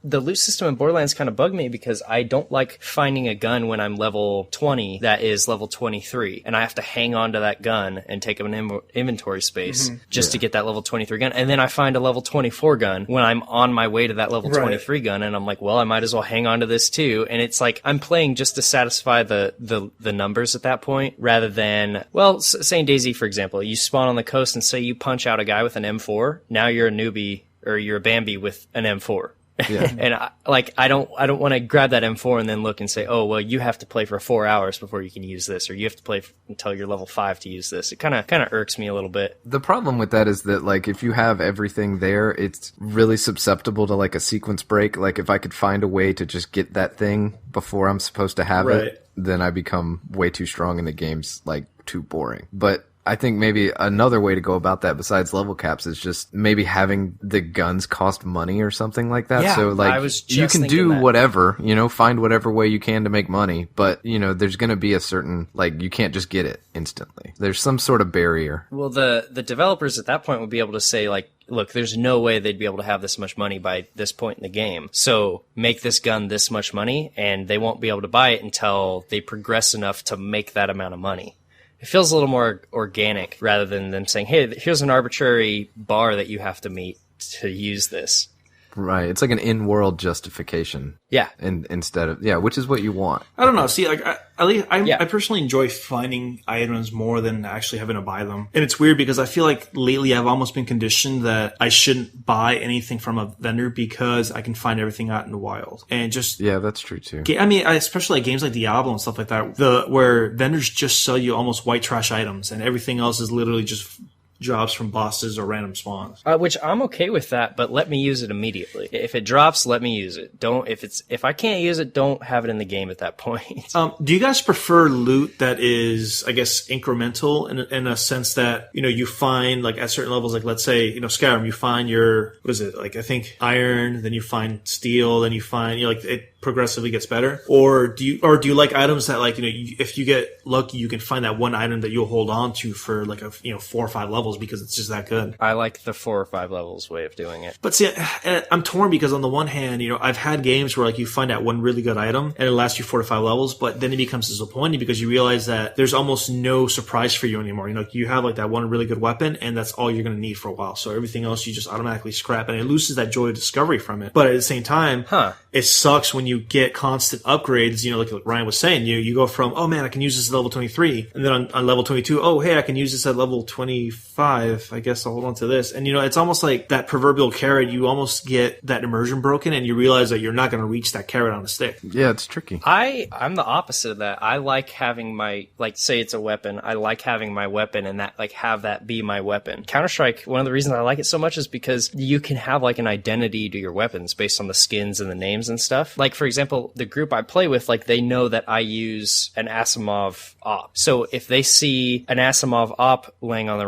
the loot system in Borderlands kind of bugged me because I don't like finding a gun when I'm level 20 that is level 23, and I have to hang on to that gun and take up an inventory space just to get that level 23 gun, and then I find a level 24 gun when I'm on my way to that level 23 gun, and I'm like, well, I might as well hang on to this too, and it's like I'm playing just to satisfy the numbers at that point, rather than, well, say in DayZ, for example, you spawn on the coast and say you punch out a guy with an M4, now you're a newbie, or you're a Bambi with an M4. Yeah. And I don't want to grab that M4 and then look and say, oh, well, you have to play for 4 hours before you can use this, or you have to play until you're level 5 to use this. It kind of irks me a little bit. The problem with that is that, like, if you have everything there, it's really susceptible to, like, a sequence break. Like, if I could find a way to just get that thing before I'm supposed to have it, then I become way too strong and the game's, like, too boring. But I think maybe another way to go about that besides level caps is just maybe having the guns cost money or something like that. Yeah, so like you can do whatever, you know, find whatever way you can to make money, but you know, there's going to be a certain, like, you can't just get it instantly. There's some sort of barrier. Well, the developers at that point would be able to say, like, look, there's no way they'd be able to have this much money by this point in the game. So make this gun this much money, and they won't be able to buy it until they progress enough to make that amount of money. It feels a little more organic rather than them saying, hey, here's an arbitrary bar that you have to meet to use this. Right. It's like an in-world justification. Yeah. Instead of, which is what you want. I don't know. See, like, I personally enjoy finding items more than actually having to buy them. And it's weird because I feel like lately I've almost been conditioned that I shouldn't buy anything from a vendor because I can find everything out in the wild. And just... Yeah, that's true too. I mean, especially like games like Diablo and stuff like that, where vendors just sell you almost white trash items and everything else is literally just drops from bosses or random spawns. Which I'm okay with that, but let me use it immediately. If it drops, let me use it. If I can't use it, don't have it in the game at that point. Do you guys prefer loot that is, I guess, incremental in a sense that, you know, you find like at certain levels, like let's say, you know, Skyrim, you find your, what is it? Like, I think iron, then you find steel, then you find, you know, like it progressively gets better? Or do you like items that, like, you know, if you get lucky, you can find that one item that you'll hold on to for like 4 or 5 levels because it's just that good? I like the 4 or 5 levels way of doing it. But see, I'm torn because on the one hand, you know, I've had games where like you find that one really good item and it lasts you 4 to 5 levels, but then it becomes disappointing because you realize that there's almost no surprise for you anymore. You know, you have like that one really good weapon and that's all you're going to need for a while. So everything else you just automatically scrap and it loses that joy of discovery from it. But at the same time, it sucks when you get constant upgrades, like Ryan was saying, you go from, oh man, I can use this at level 23, and then on level 22, oh hey, I can use this at level 25, I guess I'll hold on to this. And it's almost like that proverbial carrot, you almost get that immersion broken, and you realize that you're not going to reach that carrot on a stick. Yeah, it's tricky. I'm the opposite of that. I like having my, like, say it's a weapon, I like having my weapon and that, like, have that be my weapon. Counter-Strike, one of the reasons I like it so much is because you can have, like, an identity to your weapons based on the skins and the names and stuff. Like, for example, the group I play with, like, they know that I use an Asimov op. So if they see an Asimov op laying on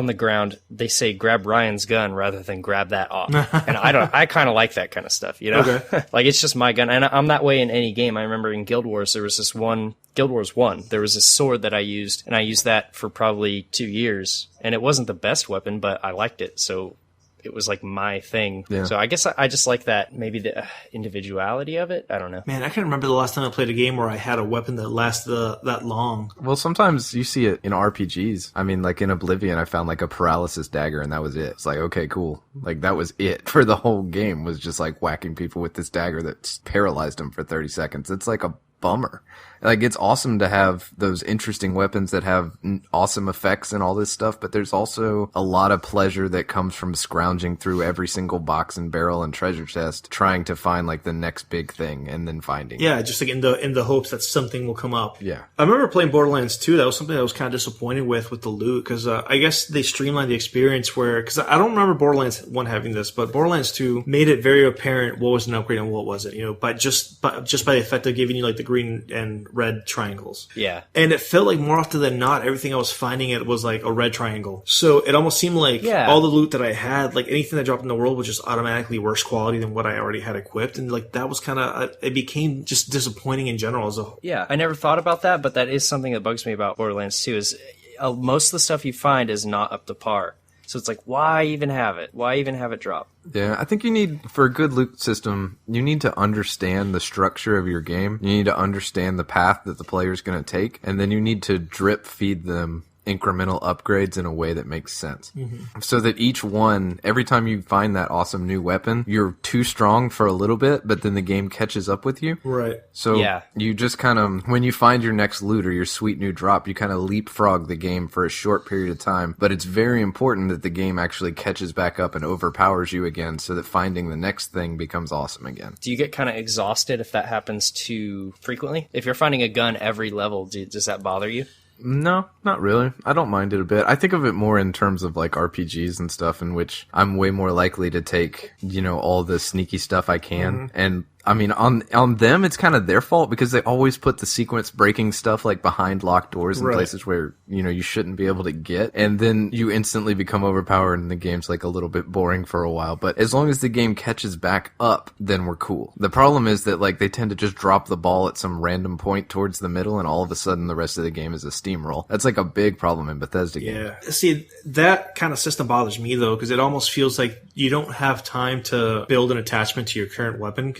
the ground, they say grab Ryan's gun rather than grab that op. And I kind of like that kind of stuff, Okay. Like, it's just my gun. And I'm that way in any game. I remember in Guild Wars, there was this one, Guild Wars 1, there was this sword that I used, and I used that for probably 2 years. And it wasn't the best weapon, but I liked it. So it was like my thing. Yeah. So I guess I just like that, maybe the individuality of it. I don't know. Man, I can't remember the last time I played a game where I had a weapon that lasted that long. Well, sometimes you see it in RPGs. I mean, like in Oblivion, I found like a paralysis dagger, and that was it. It's like, okay, cool. Like that was it for the whole game, was just like whacking people with this dagger that paralyzed them for 30 seconds. It's like a bummer. Like, it's awesome to have those interesting weapons that have awesome effects and all this stuff, but there's also a lot of pleasure that comes from scrounging through every single box and barrel and treasure chest, trying to find like the next big thing and then finding it. Yeah, just like in the hopes that something will come up. Yeah. I remember playing Borderlands 2. That was something I was kind of disappointed with the loot, because I guess they streamlined the experience because I don't remember Borderlands 1 having this, but Borderlands 2 made it very apparent what was an upgrade and what wasn't, but just by the effect of giving you like the green and red triangles. Yeah. And it felt like more often than not, everything I was finding it was like a red triangle. So it almost seemed like all the loot that I had, like anything that dropped in the world was just automatically worse quality than what I already had equipped. And like that was kind of, it became just disappointing in general as a whole. Yeah. I never thought about that, but that is something that bugs me about Borderlands 2 is most of the stuff you find is not up to par. So it's like, why even have it? Why even have it drop? Yeah, I think you need, for a good loot system, you need to understand the structure of your game. You need to understand the path that the player's going to take, and then you need to drip feed them incremental upgrades in a way that makes sense. Mm-hmm. So that each one, every time you find that awesome new weapon, you're too strong for a little bit, but then the game catches up with you. Right. So you just kind of, when you find your next loot or your sweet new drop, you kind of leapfrog the game for a short period of time. But it's very important that the game actually catches back up and overpowers you again, so that finding the next thing becomes awesome again. Do you get kind of exhausted if that happens too frequently? If you're finding a gun every level, does that bother you? No, not really. I don't mind it a bit. I think of it more in terms of like RPGs and stuff, in which I'm way more likely to take, all the sneaky stuff I can. Mm-hmm. And I mean, on them, it's kind of their fault, because they always put the sequence breaking stuff like behind locked doors in places where, you shouldn't be able to get. And then you instantly become overpowered and the game's like a little bit boring for a while. But as long as the game catches back up, then we're cool. The problem is that like they tend to just drop the ball at some random point towards the middle, and all of a sudden the rest of the game is a steamroll. That's like a big problem in Bethesda games. Yeah. See, that kind of system bothers me though, because it almost feels like you don't have time to build an attachment to your current weapon,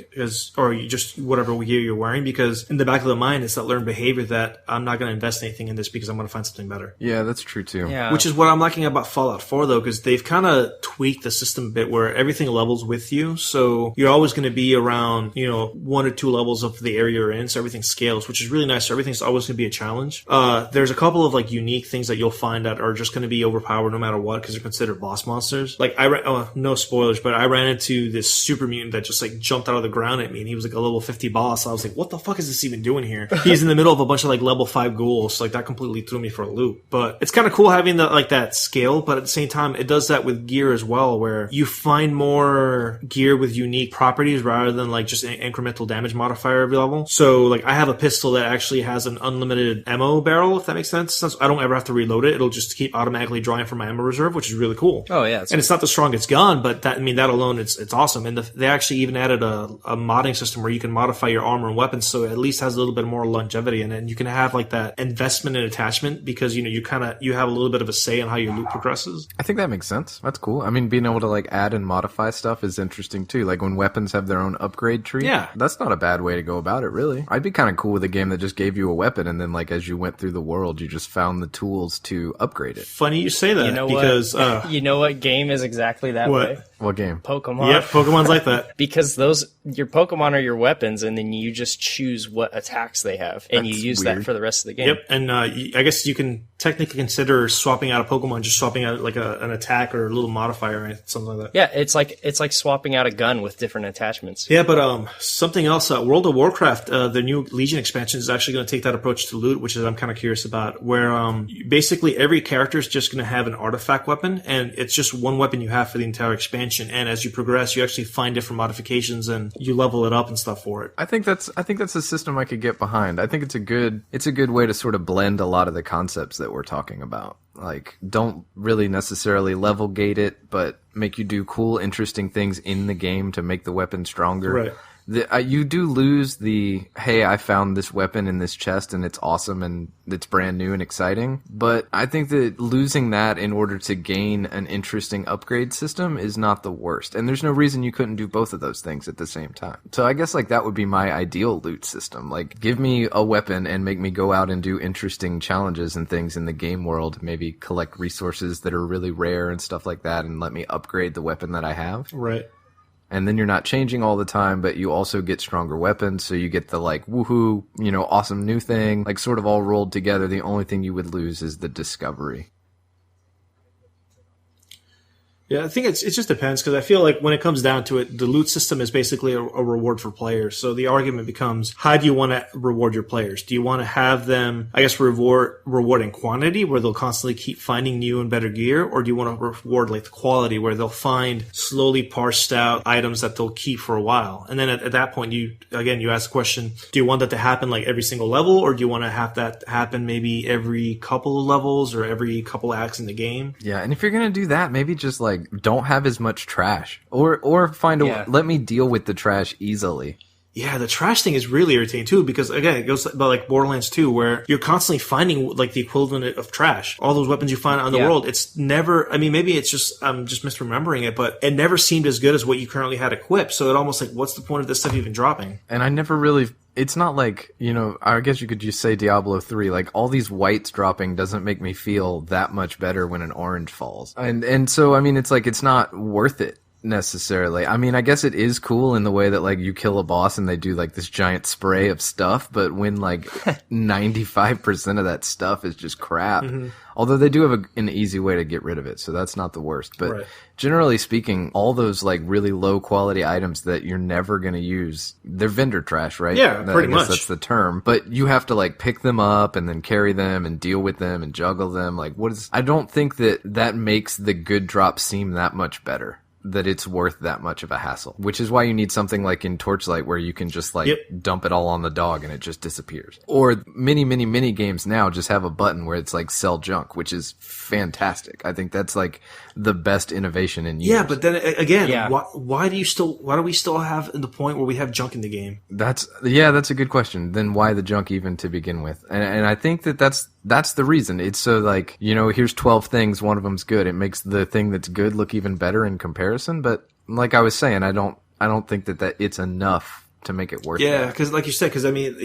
or you just whatever gear you're wearing, because in the back of the mind it's that learned behavior that I'm not going to invest anything in this because I'm going to find something better. Yeah, that's true too. Yeah. Which is what I'm liking about Fallout 4 though, because they've kind of tweaked the system a bit where everything levels with you, so you're always going to be around 1 or 2 levels of the area you're in, so everything scales, which is really nice. So everything's always going to be a challenge. There's a couple of like unique things that you'll find that are just going to be overpowered no matter what, because they're considered boss monsters. Like no spoilers, but I ran into this super mutant that just like jumped out of the ground at me, and he was like a level 50 boss. I was like, what the fuck is this even doing here? He's in the middle of a bunch of like level 5 ghouls, so like that completely threw me for a loop. But it's kind of cool having that scale, but at the same time it does that with gear as well, where you find more gear with unique properties rather than like just an incremental damage modifier every level. So like I have a pistol that actually has an unlimited ammo barrel, if that makes sense. Since I don't ever have to reload it, it'll just keep automatically drawing from my ammo reserve, which is really cool. Oh yeah. And it's not the strongest gun, but that alone, it's awesome. And they actually even added a modding system where you can modify your armor and weapons, so it at least has a little bit more longevity in it. And you can have like that investment and attachment, because you have a little bit of a say on how your loot progresses. I think that makes sense. That's cool. I mean, being able to like add and modify stuff is interesting too. Like when weapons have their own upgrade tree. Yeah, that's not a bad way to go about it, really. I'd be kind of cool with a game that just gave you a weapon, and then like as you went through the world, you just found the tools to upgrade it. Funny you say that, because you know what game is exactly that way? What? What game? Pokemon. Yep, Pokemon's like that. Because your Pokemon are your weapons, and then you just choose what attacks they have, and you use that for the rest of the game. Yep, and I guess you can technically consider swapping out a Pokemon, just swapping out like an attack or a little modifier or something like that. Yeah, it's like swapping out a gun with different attachments. Yeah, but something else, World of Warcraft, the new Legion expansion is actually going to take that approach to loot, which is I'm kind of curious about, where basically every character is just going to have an artifact weapon, and it's just one weapon you have for the entire expansion. And as you progress, you actually find different modifications and you level it up and stuff for it. I think that's a system I could get behind. I think it's a good way to sort of blend a lot of the concepts that we're talking about. Like, don't really necessarily level gate it, but make you do cool, interesting things in the game to make the weapon stronger. Right. You do lose the, hey, I found this weapon in this chest and it's awesome and it's brand new and exciting. But I think that losing that in order to gain an interesting upgrade system is not the worst. And there's no reason you couldn't do both of those things at the same time. So I guess like that would be my ideal loot system. Like, give me a weapon and make me go out and do interesting challenges and things in the game world. Maybe collect resources that are really rare and stuff like that, and let me upgrade the weapon that I have. Right. And then you're not changing all the time, but you also get stronger weapons, so you get the, like, woohoo, awesome new thing, like, sort of all rolled together. The only thing you would lose is the discovery. Yeah, I think it just depends, because I feel like when it comes down to it, the loot system is basically a reward for players. So the argument becomes, how do you want to reward your players? Do you want to have them, I guess, reward in quantity, where they'll constantly keep finding new and better gear? Or do you want to reward like the quality, where they'll find slowly parsed out items that they'll keep for a while? And then at that point, you ask the question, do you want that to happen like every single level? Or do you want to have that happen maybe every couple of levels or every couple acts in the game? Yeah, and if you're going to do that, maybe just like, don't have as much trash, or find let me deal with the trash easily. Yeah, the trash thing is really irritating too, because again, it goes about like Borderlands 2, where you're constantly finding like the equivalent of trash. All those weapons you find out in the world, it's never, I mean, maybe it's just, I'm just misremembering it, but it never seemed as good as what you currently had equipped. So it almost like, what's the point of this stuff even dropping? And I never really, it's not like, I guess you could just say Diablo 3, like all these whites dropping doesn't make me feel that much better when an orange falls. And so, I mean, it's like, it's not worth it necessarily. I mean, I guess it is cool in the way that like you kill a boss and they do like this giant spray of stuff, but when like 95% of that stuff is just crap. Mm-hmm. Although they do have an easy way to get rid of it, so that's not the worst. But generally speaking, all those like really low quality items that you're never going to use, they're vendor trash, right? Yeah, pretty much. That's the term. But you have to like pick them up and then carry them and deal with them and juggle them. Like, I don't think that makes the good drop seem that much better, that it's worth that much of a hassle, which is why you need something like in Torchlight where you can just like dump it all on the dog and it just disappears. Or many games now just have a button where it's like sell junk, which is fantastic. I think that's like the best innovation in years. Yeah, but then again, why do we still have the point where we have junk in the game? That's a good question. Then why the junk even to begin with? And I think that's the reason. It's so like, here's 12 things, one of them's good. It makes the thing that's good look even better in comparison. But like I was saying, I don't think that it's enough to make it worth it. Yeah, because like you said, because I mean,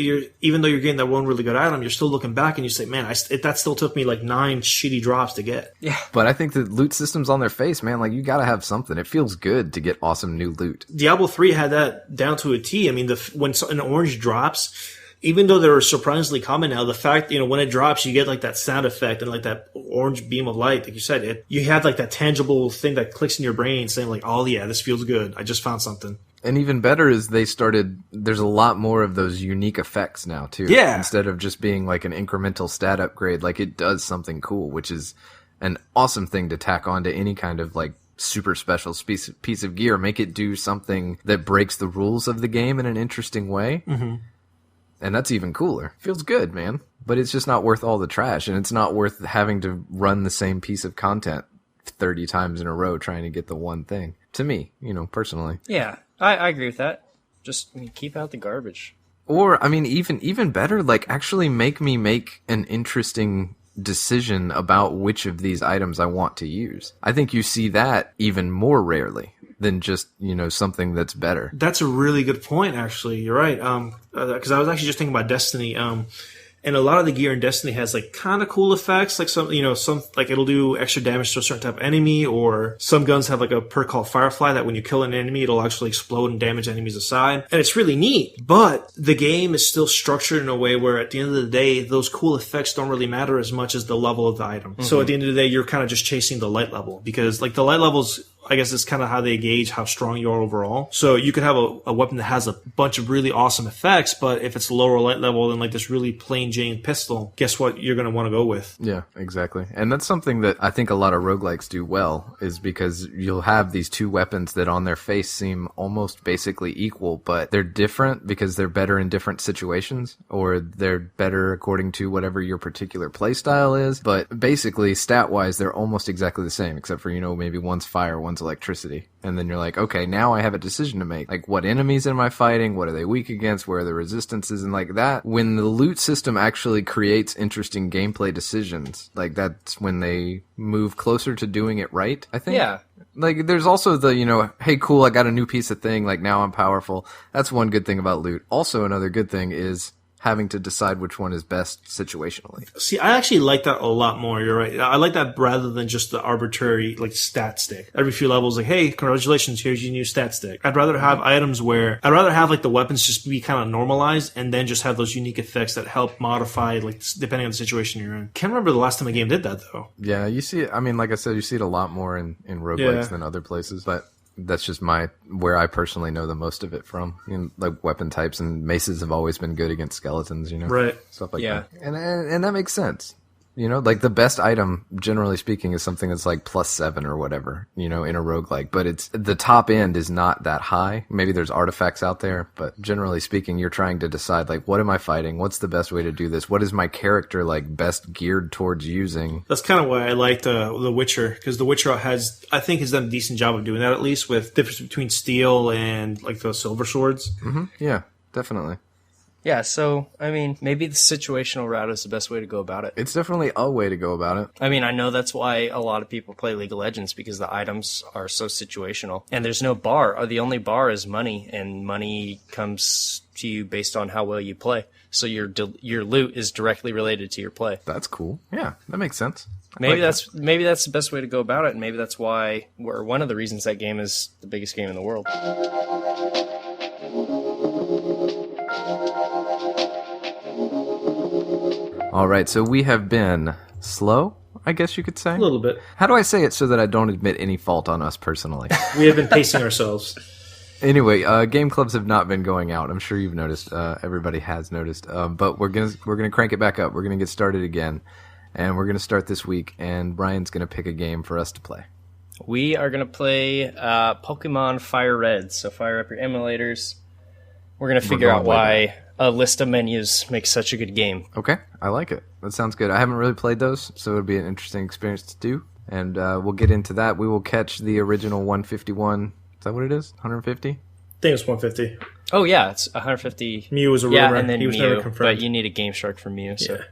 even though you're getting that one really good item, you're still looking back and you say, man, that still took me like 9 shitty drops to get. Yeah. But I think the loot system's on their face, man. Like, you gotta have something. It feels good to get awesome new loot. Diablo 3 had that down to a T. I mean, when an orange drops, even though they're surprisingly common now, the fact, when it drops, you get like that sound effect and like that orange beam of light, like you said, you have like that tangible thing that clicks in your brain saying like, oh yeah, this feels good. I just found something. And even better is there's a lot more of those unique effects now too. Yeah. Instead of just being like an incremental stat upgrade, like it does something cool, which is an awesome thing to tack on to any kind of like super special piece of gear. Make it do something that breaks the rules of the game in an interesting way. Mm-hmm. And that's even cooler. Feels good, man. But it's just not worth all the trash, and it's not worth having to run the same piece of content 30 times in a row trying to get the one thing. To me, personally. Yeah, I agree with that. Just keep out the garbage. Or, I mean, even better, like actually make me make an interesting decision about which of these items I want to use. I think you see that even more rarely than just, something that's better. That's a really good point, actually. You're right. Because I was actually just thinking about Destiny. And a lot of the gear in Destiny has like kind of cool effects, like some like it'll do extra damage to a certain type of enemy, or some guns have like a perk called Firefly that when you kill an enemy, it'll actually explode and damage enemies aside. And it's really neat, but the game is still structured in a way where at the end of the day, those cool effects don't really matter as much as the level of the item. Mm-hmm. So at the end of the day, you're kind of just chasing the light level, because like the light levels, I guess it's kind of how they gauge how strong you are overall. So you could have a weapon that has a bunch of really awesome effects, but if it's lower light level than like this really plain Jane pistol, guess what you're going to want to go with? Yeah, exactly. And that's something that I think a lot of roguelikes do well, is because you'll have these two weapons that on their face seem almost basically equal, but they're different because they're better in different situations, or they're better according to whatever your particular playstyle is. But basically, stat-wise, they're almost exactly the same, except for, maybe one's fire, one's electricity. And then you're like, okay, now I have a decision to make. Like, what enemies am I fighting? What are they weak against? Where are the resistances? And like that, when the loot system actually creates interesting gameplay decisions, like that's when they move closer to doing it right, I think. Yeah. Like, there's also the, hey, cool, I got a new piece of thing, like now I'm powerful. That's one good thing about loot. Also, another good thing is having to decide which one is best situationally. See, I actually like that a lot more. You're right. I like that rather than just the arbitrary, like, stat stick. Every few levels, like, hey, congratulations, here's your new stat stick. I'd rather have items where, like, the weapons just be kind of normalized and then just have those unique effects that help modify, like, depending on the situation you're in. Can't remember the last time a game did that, though. Yeah, you see it, like I said, you see it a lot more in roguelikes than other places, but that's just where I personally know the most of it from. Like weapon types, and maces have always been good against skeletons, Right. Stuff like that. And that makes sense. Like the best item, generally speaking, is something that's like +7 or whatever, in a roguelike. But it's the top end is not that high. Maybe there's artifacts out there, but generally speaking, you're trying to decide, like, what am I fighting? What's the best way to do this? What is my character, like, best geared towards using? That's kind of why I liked The Witcher, because The Witcher I think has done a decent job of doing that, at least, with difference between steel and, like, the silver swords. Mm-hmm. Yeah, definitely. Yeah, so, maybe the situational route is the best way to go about it. It's definitely a way to go about it. I know that's why a lot of people play League of Legends, because the items are so situational. And there's no bar. The only bar is money, and money comes to you based on how well you play. So your loot is directly related to your play. That's cool. Yeah, that makes sense. Maybe that's the best way to go about it, and maybe that's why, or one of the reasons that game is the biggest game in the world. All right, so we have been slow, I guess you could say. A little bit. How do I say it so that I don't admit any fault on us personally? We have been pacing ourselves. Anyway, game clubs have not been going out. I'm sure you've noticed. Everybody has noticed. But we're gonna crank it back up. We're gonna get started again, and we're gonna start this week. And Brian's gonna pick a game for us to play. We are gonna play Pokemon Fire Red. So fire up your emulators. We're gonna figure out why a list of menus makes such a good game. Okay, I like it. That sounds good. I haven't really played those, so it'll be an interesting experience to do. And we'll get into that. We will catch the original 151. Is that what it is? 150? I think it's 150. Oh, yeah, it's 150. Mew was a rumor. Yeah, and then he was Mew, never confirmed. but you need a Game Shark for Mew. So. Yeah.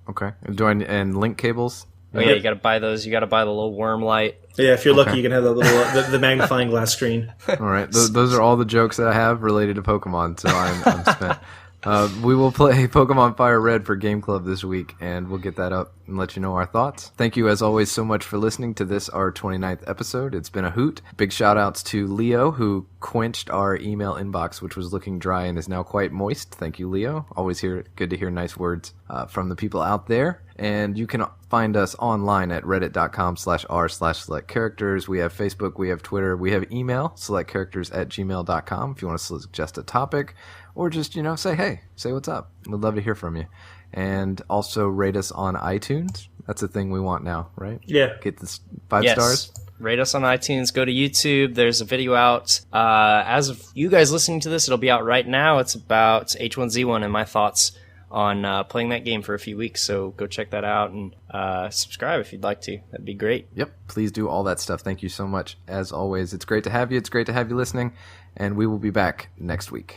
Okay. And link cables? Oh, yeah, you got to buy those. You got to buy the little worm light. Yeah, if you're lucky, you can have that little the magnifying glass screen. All right, those are all the jokes that I have related to Pokemon, so I'm spent. We will play Pokemon Fire Red for Game Club this week, and we'll get that up and let you know our thoughts. Thank you, as always, so much for listening to this, our 29th episode. It's been a hoot. Big shout-outs to Leo, who quenched our email inbox, which was looking dry and is now quite moist. Thank you, Leo. Always good to hear nice words from the people out there. And you can find us online at reddit.com/r/selectcharacters. We have Facebook, we have Twitter, we have email, selectcharacters@gmail.com if you want to suggest a topic. Or just, say what's up. We'd love to hear from you. And also rate us on iTunes. That's a thing we want now, right? Yeah. Get this 5 stars. Rate us on iTunes. Go to YouTube. There's a video out. As of you guys listening to this, it'll be out right now. It's about H1Z1 and my thoughts on playing that game for a few weeks. So go check that out and subscribe if you'd like to. That'd be great. Yep. Please do all that stuff. Thank you so much. As always, it's great to have you. It's great to have you listening. And we will be back next week.